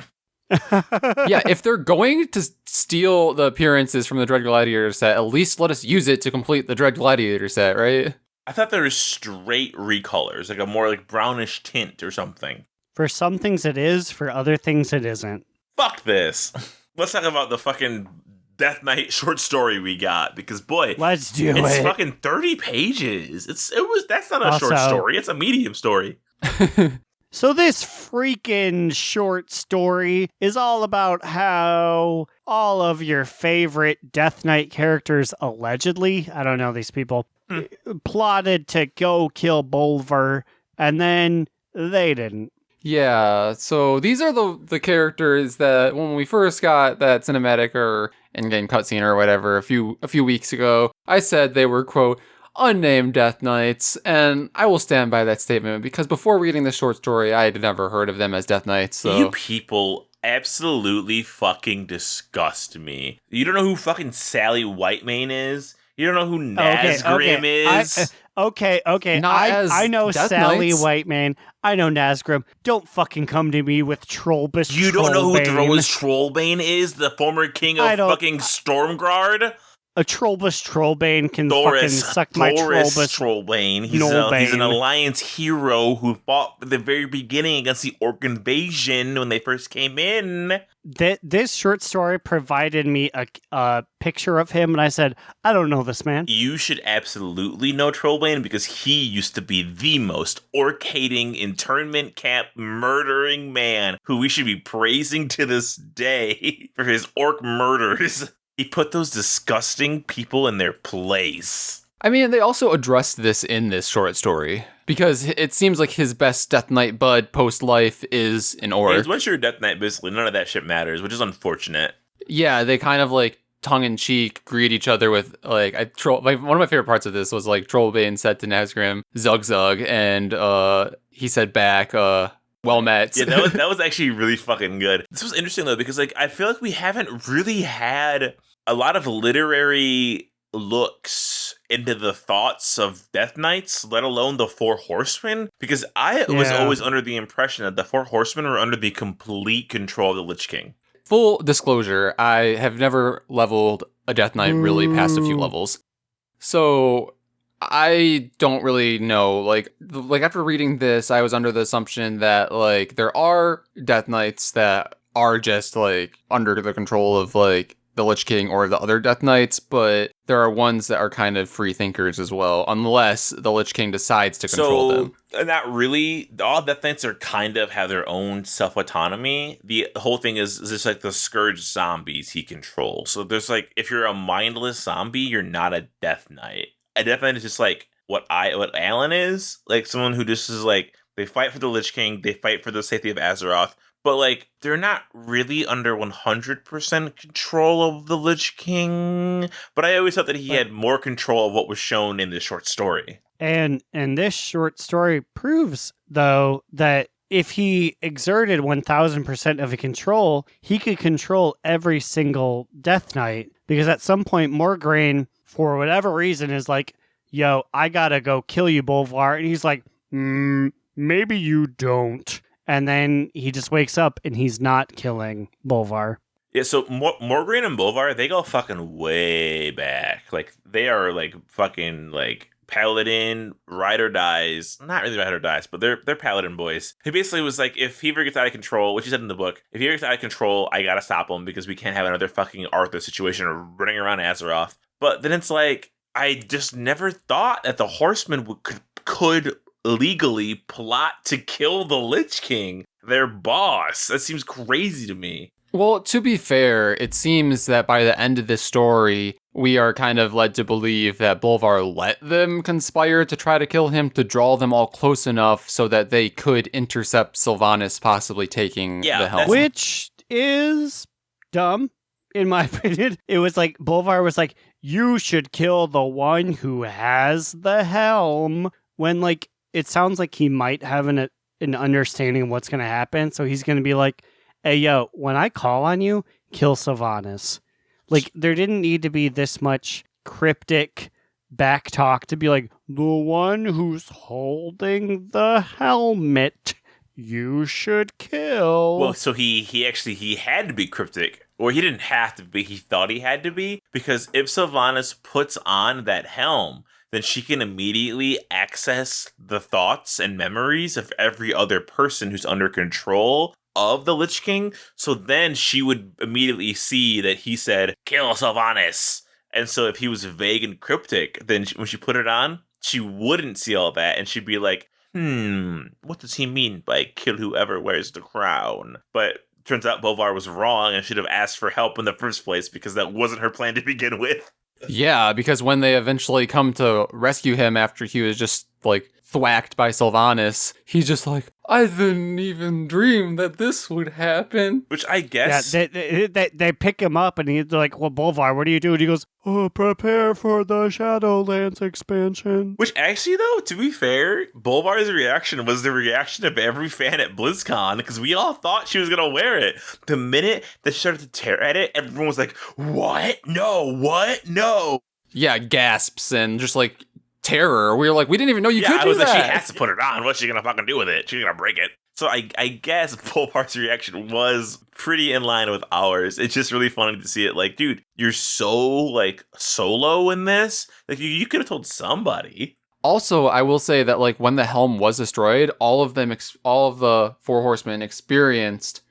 Yeah, if they're going to steal the appearances from the Dread Gladiator set, at least let us use it to complete the Dread Gladiator set, right? I thought there was straight recolors, like a more like brownish tint or something. For some things it is, for other things it isn't. Fuck this. Let's talk about the fucking Death Knight short story we got, because boy, let's do it. It's fucking 30 pages. That's not a short story, it's a medium story. So this freaking short story is all about how all of your favorite Death Knight characters allegedly, I don't know these people, plotted to go kill Bolvar, and then they didn't. Yeah, so these are the characters that when we first got that cinematic or in-game cutscene or whatever a few weeks ago, I said they were, quote, unnamed Death Knights, and I will stand by that statement because before reading this short story, I had never heard of them as Death Knights. So. You people absolutely fucking disgust me. You don't know who fucking Sally Whitemane is? You don't know who Nazgrim is? I know Death Sally Knights. Whitemane. I know Nazgrim. Don't fucking come to me with Trollbus. You don't know who Trollbus Trollbane is? The former king of fucking Stormguard? A Trollbus Trollbane can fucking suck my Trollbus Trollbane. He's an Alliance hero who fought at the very beginning against the Orc invasion when they first came in. This short story provided me a picture of him, and I said, I don't know this man. You should absolutely know Trollbane because he used to be the most orc-hating, internment camp murdering man who we should be praising to this day for his orc murders. He put those disgusting people in their place. I mean, they also addressed this in this short story, because it seems like his best Death Knight bud post-life is an orc. Once you're a Death Knight, basically, none of that shit matters, which is unfortunate. Yeah, they kind of, like, tongue-in-cheek greet each other with like one of my favorite parts of this was like Trollbane said to Nazgrim, "Zug Zug," and he said back, "Well met." Yeah, that was actually really fucking good. This was interesting though because like I feel like we haven't really had a lot of literary looks into the thoughts of Death Knights, let alone the Four Horsemen, because I was always under the impression that the Four Horsemen were under the complete control of the Lich King. Full disclosure, I have never leveled a Death Knight really past a few levels. So I don't really know. Like after reading this, I was under the assumption that like there are Death Knights that are just like under the control of like the Lich King or the other Death Knights, but there are ones that are kind of free thinkers as well, unless the Lich King decides to control them. Not really. All Death Knights are kind of have their own self-autonomy. The whole thing is just like the Scourge zombies he controls. So there's like, if you're a mindless zombie, you're not a Death Knight. A Death Knight is just like what Alan is, like someone who just is like, they fight for the Lich King, they fight for the safety of Azeroth, but like they're not really under 100% control of the Lich King. But I always thought that he had more control of what was shown in this short story. And this short story proves, though, that if he exerted 1000% of the control, he could control every single Death Knight. Because at some point, Morgraine, for whatever reason, is like, yo, I gotta go kill you, Bolvar. And he's like, maybe you don't. And then he just wakes up and he's not killing Bolvar. Yeah, so Morgraine and Bolvar, they go fucking way back. Like, they are like fucking like Paladin, ride or dies. Not really ride or dies, but they're Paladin boys. He basically was like, if he ever gets out of control, which he said in the book, if he ever gets out of control, I gotta stop him because we can't have another fucking Arthur situation running around Azeroth. But then it's like, I just never thought that the Horsemen could legally plot to kill the Lich King, their boss. That seems crazy to me. Well, to be fair, it seems that by the end of this story, we are kind of led to believe that Bolvar let them conspire to try to kill him to draw them all close enough so that they could intercept Sylvanas possibly taking the helm. Which is dumb, in my opinion. It was like, Bolvar was like, you should kill the one who has the helm, when like, it sounds like he might have an understanding of what's going to happen. So he's going to be like, hey, yo, when I call on you, kill Sylvanas. Like, there didn't need to be this much cryptic back talk to be like, the one who's holding the helmet, you should kill. Well, so he had to be cryptic. Or he didn't have to be, he thought he had to be. Because if Sylvanas puts on that helm, then she can immediately access the thoughts and memories of every other person who's under control of the Lich King. So then she would immediately see that he said, kill Sylvanas. And so if he was vague and cryptic, then when she put it on, she wouldn't see all that. And she'd be like, what does he mean by kill whoever wears the crown? But turns out Bolvar was wrong and should have asked for help in the first place because that wasn't her plan to begin with. Yeah, because when they eventually come to rescue him after he was just, like, thwacked by Sylvanas, he's just like, I didn't even dream that this would happen. Which I guess... Yeah, they pick him up and they're like, well, Bolvar, what do you do? And he goes, oh, prepare for the Shadowlands expansion. Which actually, though, to be fair, Bolvar's reaction was the reaction of every fan at BlizzCon, because we all thought she was going to wear it. The minute that she started to tear at it, everyone was like, what? No, what? No. Yeah, gasps and just like terror. We were like, we didn't even know you could do that. Like, she has to put it on. What's she going to fucking do with it? She's going to break it. So I guess Bolvar's reaction was pretty in line with ours. It's just really funny to see it. Like, dude, you're so, like, solo in this. Like, you could have told somebody. Also, I will say that, like, when the helm was destroyed, all of the Four Horsemen experienced,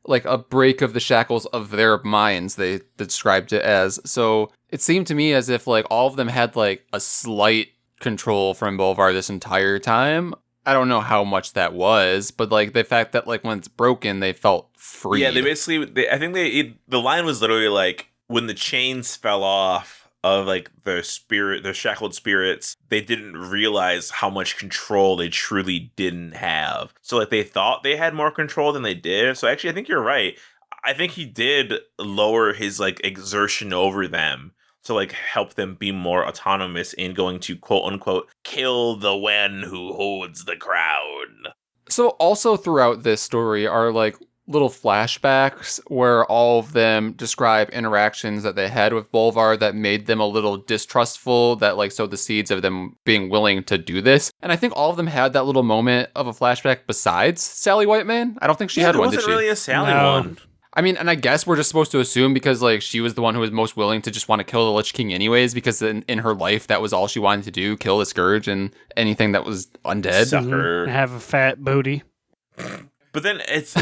like, a break of the shackles of their minds, they described it as. So it seemed to me as if, like, all of them had, like, a slight control from Bolvar this entire time. I don't know how much that was, but like the fact that like when it's broken, they felt free. Yeah, I think the line was literally like when the chains fell off of like their shackled spirits, they didn't realize how much control they truly didn't have. So like they thought they had more control than they did. So actually, I think you're right. I think he did lower his like exertion over them to like help them be more autonomous in going to quote unquote kill the one who holds the crown. So also throughout this story are like little flashbacks where all of them describe interactions that they had with Bolvar that made them a little distrustful, that like sowed the seeds of them being willing to do this. And I think all of them had that little moment of a flashback besides Sally Whiteman. I don't think she had one, did she? It wasn't really a Sally one. I mean, and I guess we're just supposed to assume because like she was the one who was most willing to just want to kill the Lich King anyways, because in her life that was all she wanted to do, kill the Scourge and anything that was undead. Sucker. Have a fat booty. But then it's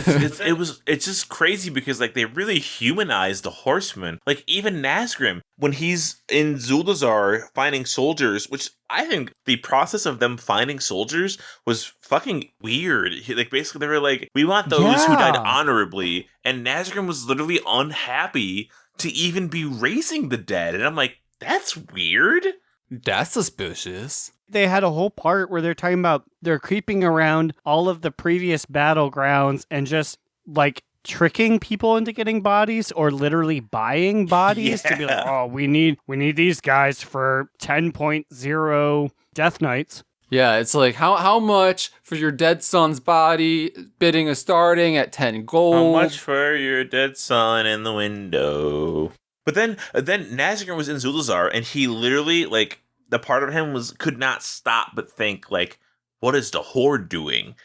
just crazy because like they really humanized the horseman. Like even Nazgrim, when he's in Zuldazar finding soldiers, which I think the process of them finding soldiers was fucking weird. Like basically they were like, we want those who died honorably, and Nazgrim was literally unhappy to even be raising the dead. And I'm like, that's weird. That's suspicious. They had a whole part where they're talking about they're creeping around all of the previous battlegrounds and just like tricking people into getting bodies or literally buying bodies to be like, oh, we need these guys for 10.0 Death Knights. Yeah, it's like how much for your dead son's body? Bidding is starting at 10 gold. How much for your dead son in the window? But then Nazgrim was in Zuldazar and he literally like the part of him could not stop but think like, what is the Horde doing?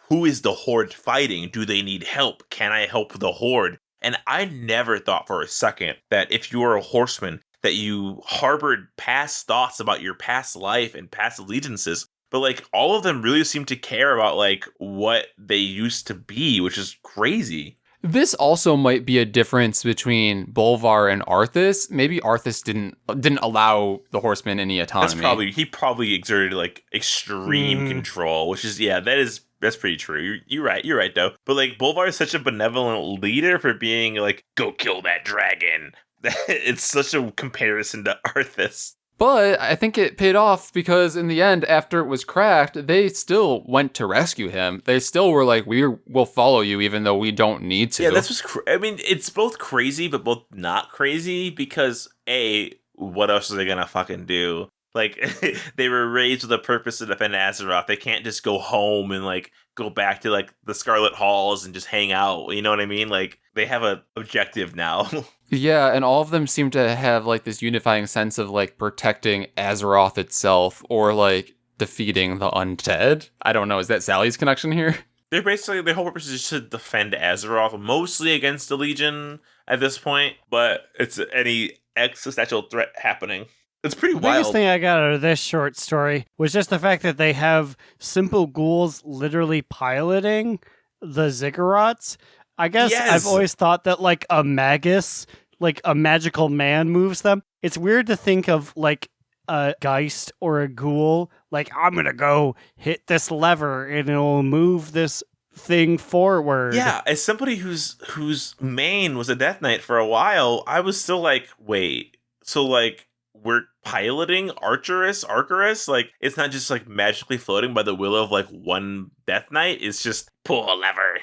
Who is the Horde fighting? Do they need help? Can I help the Horde? And I never thought for a second that if you were a horseman that you harbored past thoughts about your past life and past allegiances. But like all of them really seem to care about like what they used to be, which is crazy. This also might be a difference between Bolvar and Arthas. Maybe Arthas didn't allow the horsemen any autonomy. He probably exerted like extreme control, which is that's pretty true. You're right though. But like Bolvar is such a benevolent leader for being like, go kill that dragon. It's such a comparison to Arthas. But I think it paid off because in the end, after it was cracked, they still went to rescue him. They still were like, we'll follow you even though we don't need to. Yeah, that's what's I mean, it's both crazy, but both not crazy because what else are they gonna fucking do? Like, they were raised with a purpose to defend Azeroth. They can't just go home and like go back to like the Scarlet Halls and just hang out. You know what I mean? Like, they have an objective now. Yeah, and all of them seem to have like this unifying sense of like protecting Azeroth itself or like defeating the undead. I don't know. Is that Sally's connection here? They're basically, their whole purpose is just to defend Azeroth, mostly against the Legion at this point, but it's any existential threat happening. It's pretty wild. The biggest thing I got out of this short story was just the fact that they have simple ghouls literally piloting the ziggurats. I guess I've always thought that like a magus, like a magical man moves them. It's weird to think of like a geist or a ghoul, like I'm going to go hit this lever and it'll move this thing forward. Yeah, as somebody whose main was a Death Knight for a while, I was still like, wait, so like we're piloting Arcturus? Like it's not just like magically floating by the will of like one Death Knight, it's just pull a lever.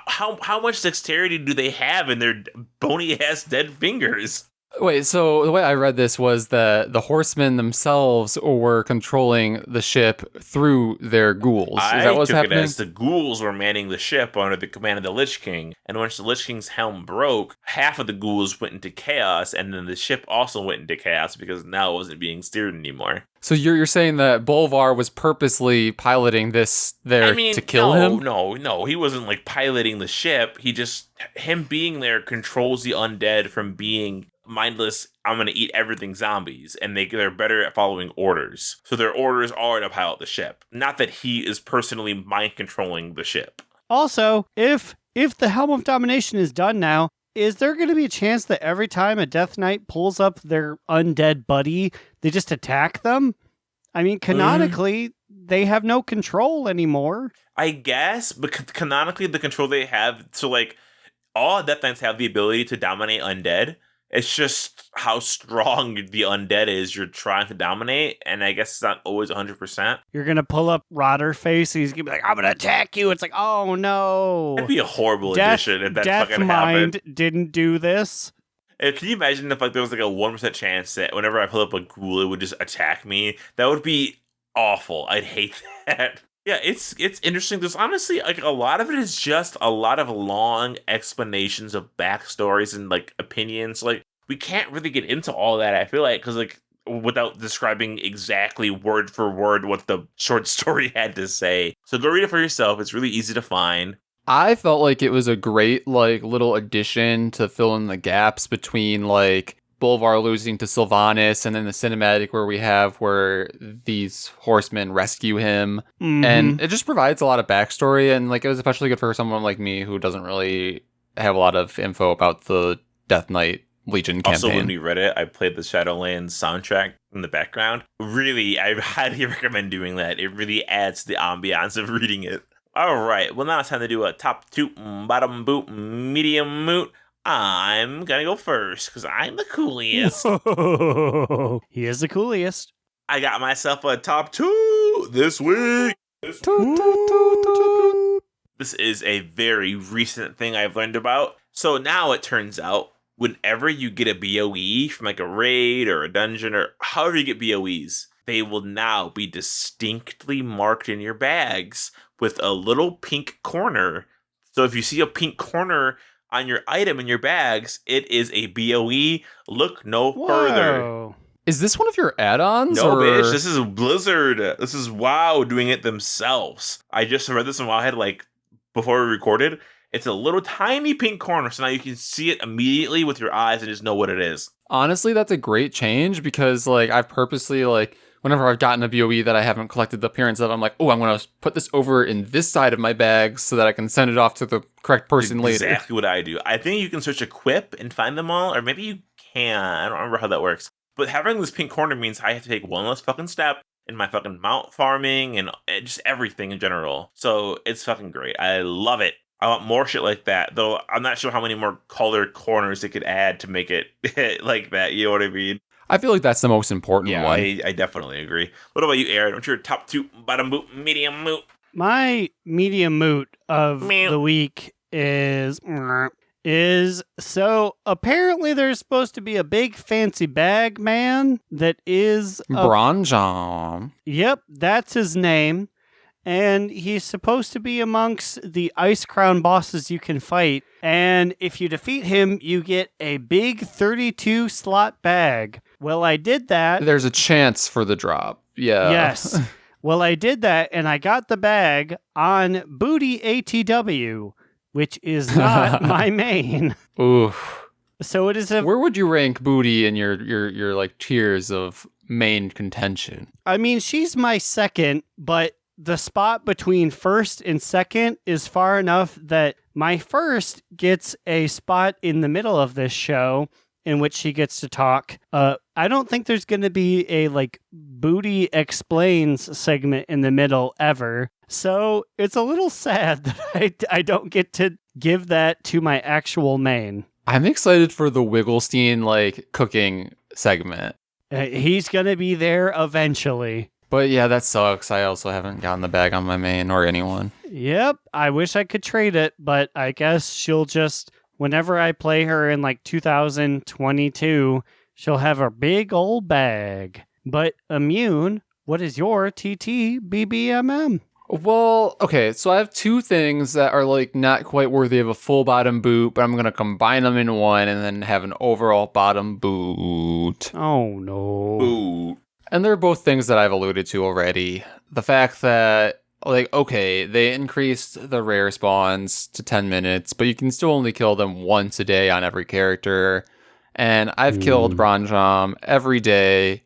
How much dexterity do they have in their bony ass dead fingers? Wait, so the way I read this was that the horsemen themselves were controlling the ship through their ghouls. Is that what's happening? It as the ghouls were manning the ship under the command of the Lich King, and once the Lich King's helm broke, half of the ghouls went into chaos, and then the ship also went into chaos because now it wasn't being steered anymore. So you're saying that Bolvar was purposely piloting this to kill him? No, he wasn't like piloting the ship. Him being there controls the undead from being mindless, I'm going to eat everything zombies, and they're better at following orders. So their orders are to pilot the ship. Not that he is personally mind controlling the ship. Also, if the Helm of Domination is done now, is there going to be a chance that every time a Death Knight pulls up their undead buddy, they just attack them? I mean, canonically, they have no control anymore. I guess, but canonically, the control they have, so like, all Death Knights have the ability to dominate undead, It's just how strong the undead is you're trying to dominate, and I guess it's not always 100%. You're going to pull up Rodderface, and he's going to be like, I'm going to attack you. It's like, oh, no. That'd be a horrible addition if that fucking Deathmind happened. didn't do this. Can you imagine if like there was like a 1% chance that whenever I pull up a ghoul, it would just attack me? That would be awful. I'd hate that. Yeah, it's interesting. There's honestly like a lot of it is just a lot of long explanations of backstories and like opinions. Like we can't really get into all that. I feel like because like without describing exactly word for word what the short story had to say. So go read it for yourself. It's really easy to find. I felt like it was a great like little addition to fill in the gaps between like Bolvar losing to Sylvanas and then the cinematic where these horsemen rescue him. Mhm. And it just provides a lot of backstory, and like it was especially good for someone like me who doesn't really have a lot of info about the Death Knight Legion campaign. Also, when we read it, I played the Shadowlands soundtrack in the background. Really, I highly recommend doing that. It really adds to the ambiance of reading it. All right, well, now it's time to do a top toot, bottom boot, medium moot. I'm gonna go first because I'm the coolest. He is the coolest. I got myself a top 2 this week. This is a very recent thing I've learned about. So now it turns out whenever you get a BOE from like a raid or a dungeon or however you get BOEs, they will now be distinctly marked in your bags with a little pink corner. So if you see a pink corner on your item in your bags, it is a BOE. Look no further. Is this one of your add-ons? No, or... bitch. This is Blizzard. This is WoW doing it themselves. I just read this in Wowhead like before we recorded. It's a little tiny pink corner, so now you can see it immediately with your eyes and just know what it is. Honestly, that's a great change because like I've purposely like whenever I've gotten a BOE that I haven't collected the appearance of, I'm like, oh, I'm going to put this over in this side of my bag so that I can send it off to the correct person later. Exactly what I do. I think you can search Equip and find them all, or maybe you can. I don't remember how that works. But having this pink corner means I have to take one less fucking step in my fucking mount farming and just everything in general. So it's fucking great. I love it. I want more shit like that, though I'm not sure how many more colored corners they could add to make it like that. You know what I mean? I feel like that's the most important one. I definitely agree. What about you, Aaron? What's your top 2, bottom boot, medium moot? My medium moot of the week is so apparently there's supposed to be a big fancy bag man that is Bronjom. Yep, that's his name. And he's supposed to be amongst the Ice Crown bosses you can fight. And if you defeat him, you get a big 32 slot bag. Well, I did that. There's a chance for the drop. Yeah. Yes. Well, I did that, and I got the bag on Booty ATW, which is not my main. Oof. So it is a... Where would you rank Booty in your like tiers of main contention? I mean, she's my second, but the spot between first and second is far enough that my first gets a spot in the middle of this show in which she gets to talk. I don't think there's going to be a like Booty Explains segment in the middle ever. So it's a little sad that I don't get to give that to my actual main. I'm excited for the Wigglestein like cooking segment. He's going to be there eventually. But yeah, that sucks. I also haven't gotten the bag on my main or anyone. Yep, I wish I could trade it, but I guess she'll just, whenever I play her in like 2022, she'll have a big old bag. But Immune, what is your TTBBMM? Well, okay, so I have two things that are like not quite worthy of a full bottom boot, but I'm going to combine them in one and then have an overall bottom boot. Oh no. Boot. And they're both things that I've alluded to already. The fact that, like, okay, they increased the rare spawns to 10 minutes, but you can still only kill them once a day on every character. And I've killed Bronjom every day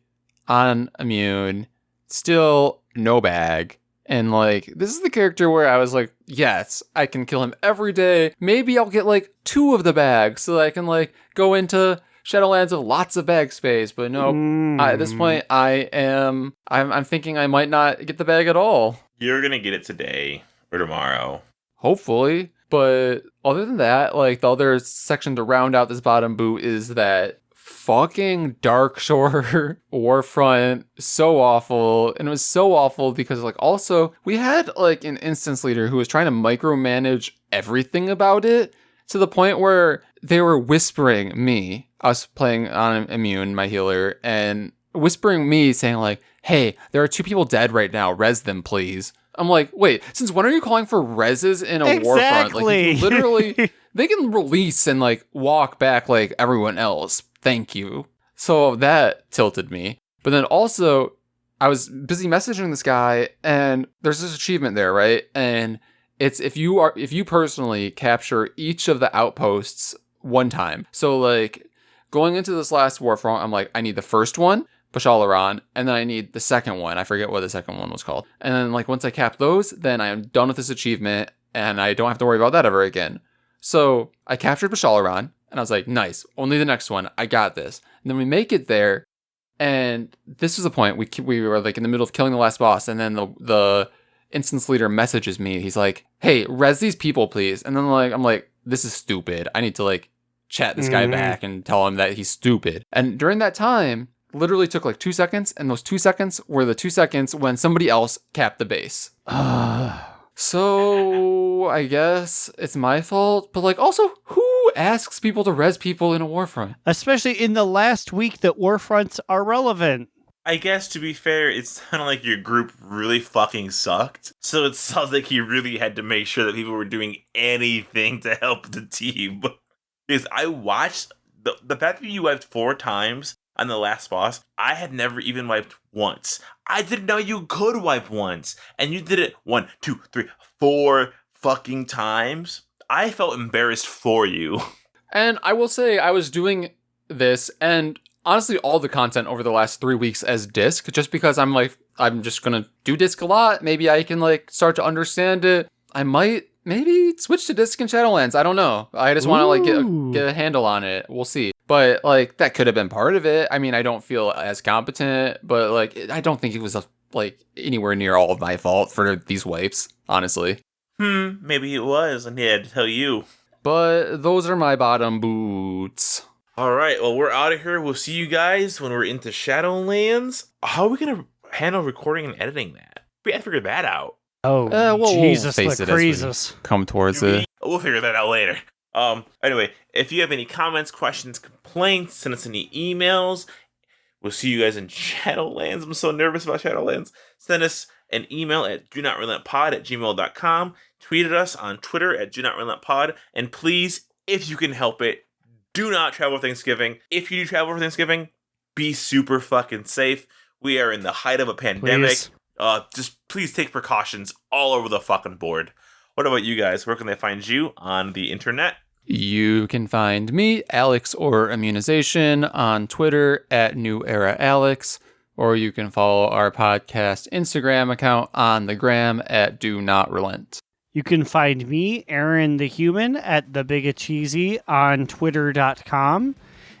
on Immune, still no bag. And, like, this is the character where I was like, yes, I can kill him every day. Maybe I'll get, like, 2 of the bags so that I can, like, go into Shadowlands with lots of bag space, but no. At this point, I'm thinking I might not get the bag at all. You're gonna get it today or tomorrow. Hopefully. But other than that, like the other section to round out this bottom boot is that fucking Darkshore Warfront, so awful. And it was so awful because like also we had like an instance leader who was trying to micromanage everything about it to the point where they were whispering me. I was playing on Immune, my healer, and whispering me saying like, hey, there are 2 people dead right now. Res them, please. I'm like, wait, since when are you calling for reses in a Warfront? Like, you can literally, they can release and like walk back like everyone else. Thank you. So that tilted me. But then also, I was busy messaging this guy, and there's this achievement there, right? And it's if you personally capture each of the outposts one time. So like going into this last Warfront, I'm like, I need the first one, Bashalaran, and then I need the second one. I forget what the second one was called. And then like once I cap those, then I am done with this achievement, and I don't have to worry about that ever again. So I captured Bashalaran, and I was like, nice, only the next one. I got this. And then we make it there, and this is the point. We were like in the middle of killing the last boss, and then the instance leader messages me. He's like, hey, res these people, please. And then like I'm like, this is stupid. I need to like chat this guy back and tell him that he's stupid. And during that time, literally took like 2 seconds, and those 2 seconds were the 2 seconds when somebody else capped the base. So I guess it's my fault, but like also, who asks people to res people in a Warfront? Especially in the last week that Warfronts are relevant. I guess to be fair, it sounded like your group really fucking sucked. So it sounds like you really had to make sure that people were doing anything to help the team. Because I watched the fact that you wiped 4 times on the last boss, I had never even wiped once. I didn't know you could wipe once. And you did it 1, 2, 3, 4 fucking times. I felt embarrassed for you. And I will say I was doing this and honestly all the content over the last 3 weeks as disc, just because I'm like, I'm just gonna do disc a lot. Maybe I can like start to understand it. I might maybe switch to disc in Shadowlands. I don't know. I just want to like get a handle on it. We'll see. But like that could have been part of it. I mean, I don't feel as competent, but like I don't think it was like anywhere near all of my fault for these wipes, honestly. Maybe it was, and he had to tell you. But those are my bottom boots. All right, well, we're out of here. We'll see you guys when we're into Shadowlands. How are we going to handle recording and editing that? We had to figure that out. Oh, Jesus, we'll face it as we come towards it. We'll figure that out later. Anyway, if you have any comments, questions, complaints, send us any emails. We'll see you guys in Shadowlands. I'm so nervous about Shadowlands. Send us an email at donotRelentPod@gmail.com. Tweet at us on Twitter at donotRelentPod. And please, if you can help it, do not travel for Thanksgiving. If you do travel for Thanksgiving, be super fucking safe. We are in the height of a pandemic. Please. Just please take precautions all over the fucking board. What about you guys? Where can they find you on the internet? You can find me, Alex or Immunization, on Twitter at New Era Alex, or you can follow our podcast Instagram account on the gram at Do Not Relent. You can find me, Aaron the Human, at The Bigacheesy on Twitter.com.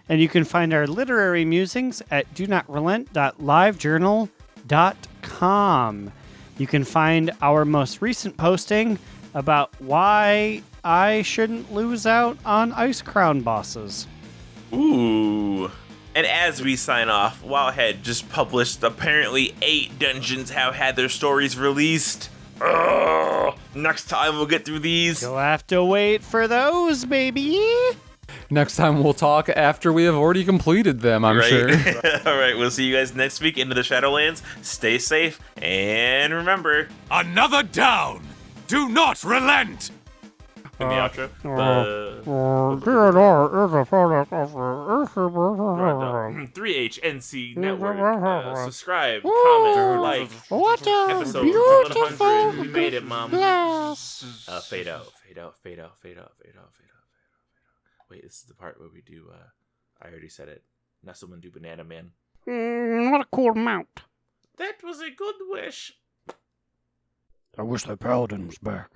And you can find our literary musings at donotrelent.livejournal.com. You can find our most recent posting about why I shouldn't lose out on Ice Crown bosses. Ooh. And as we sign off, Wowhead just published apparently 8 dungeons have had their stories released. Next time we'll get through these. You'll have to wait for those, baby. Next time we'll talk after we have already completed them, I'm sure. All right, we'll see you guys next week into the Shadowlands. Stay safe, and remember... Another down! Do not relent! In the outro. 3HNC Network. Subscribe, comment, like. What a Episode beautiful 100. We made it, Mom. glass. Fade out, fade out, fade out, fade out, fade out, fade out. Wait, this is the part where we do, I already said it. Nesselman do Banana Man. What a cool mount. That was a good wish. I wish the paladin was back.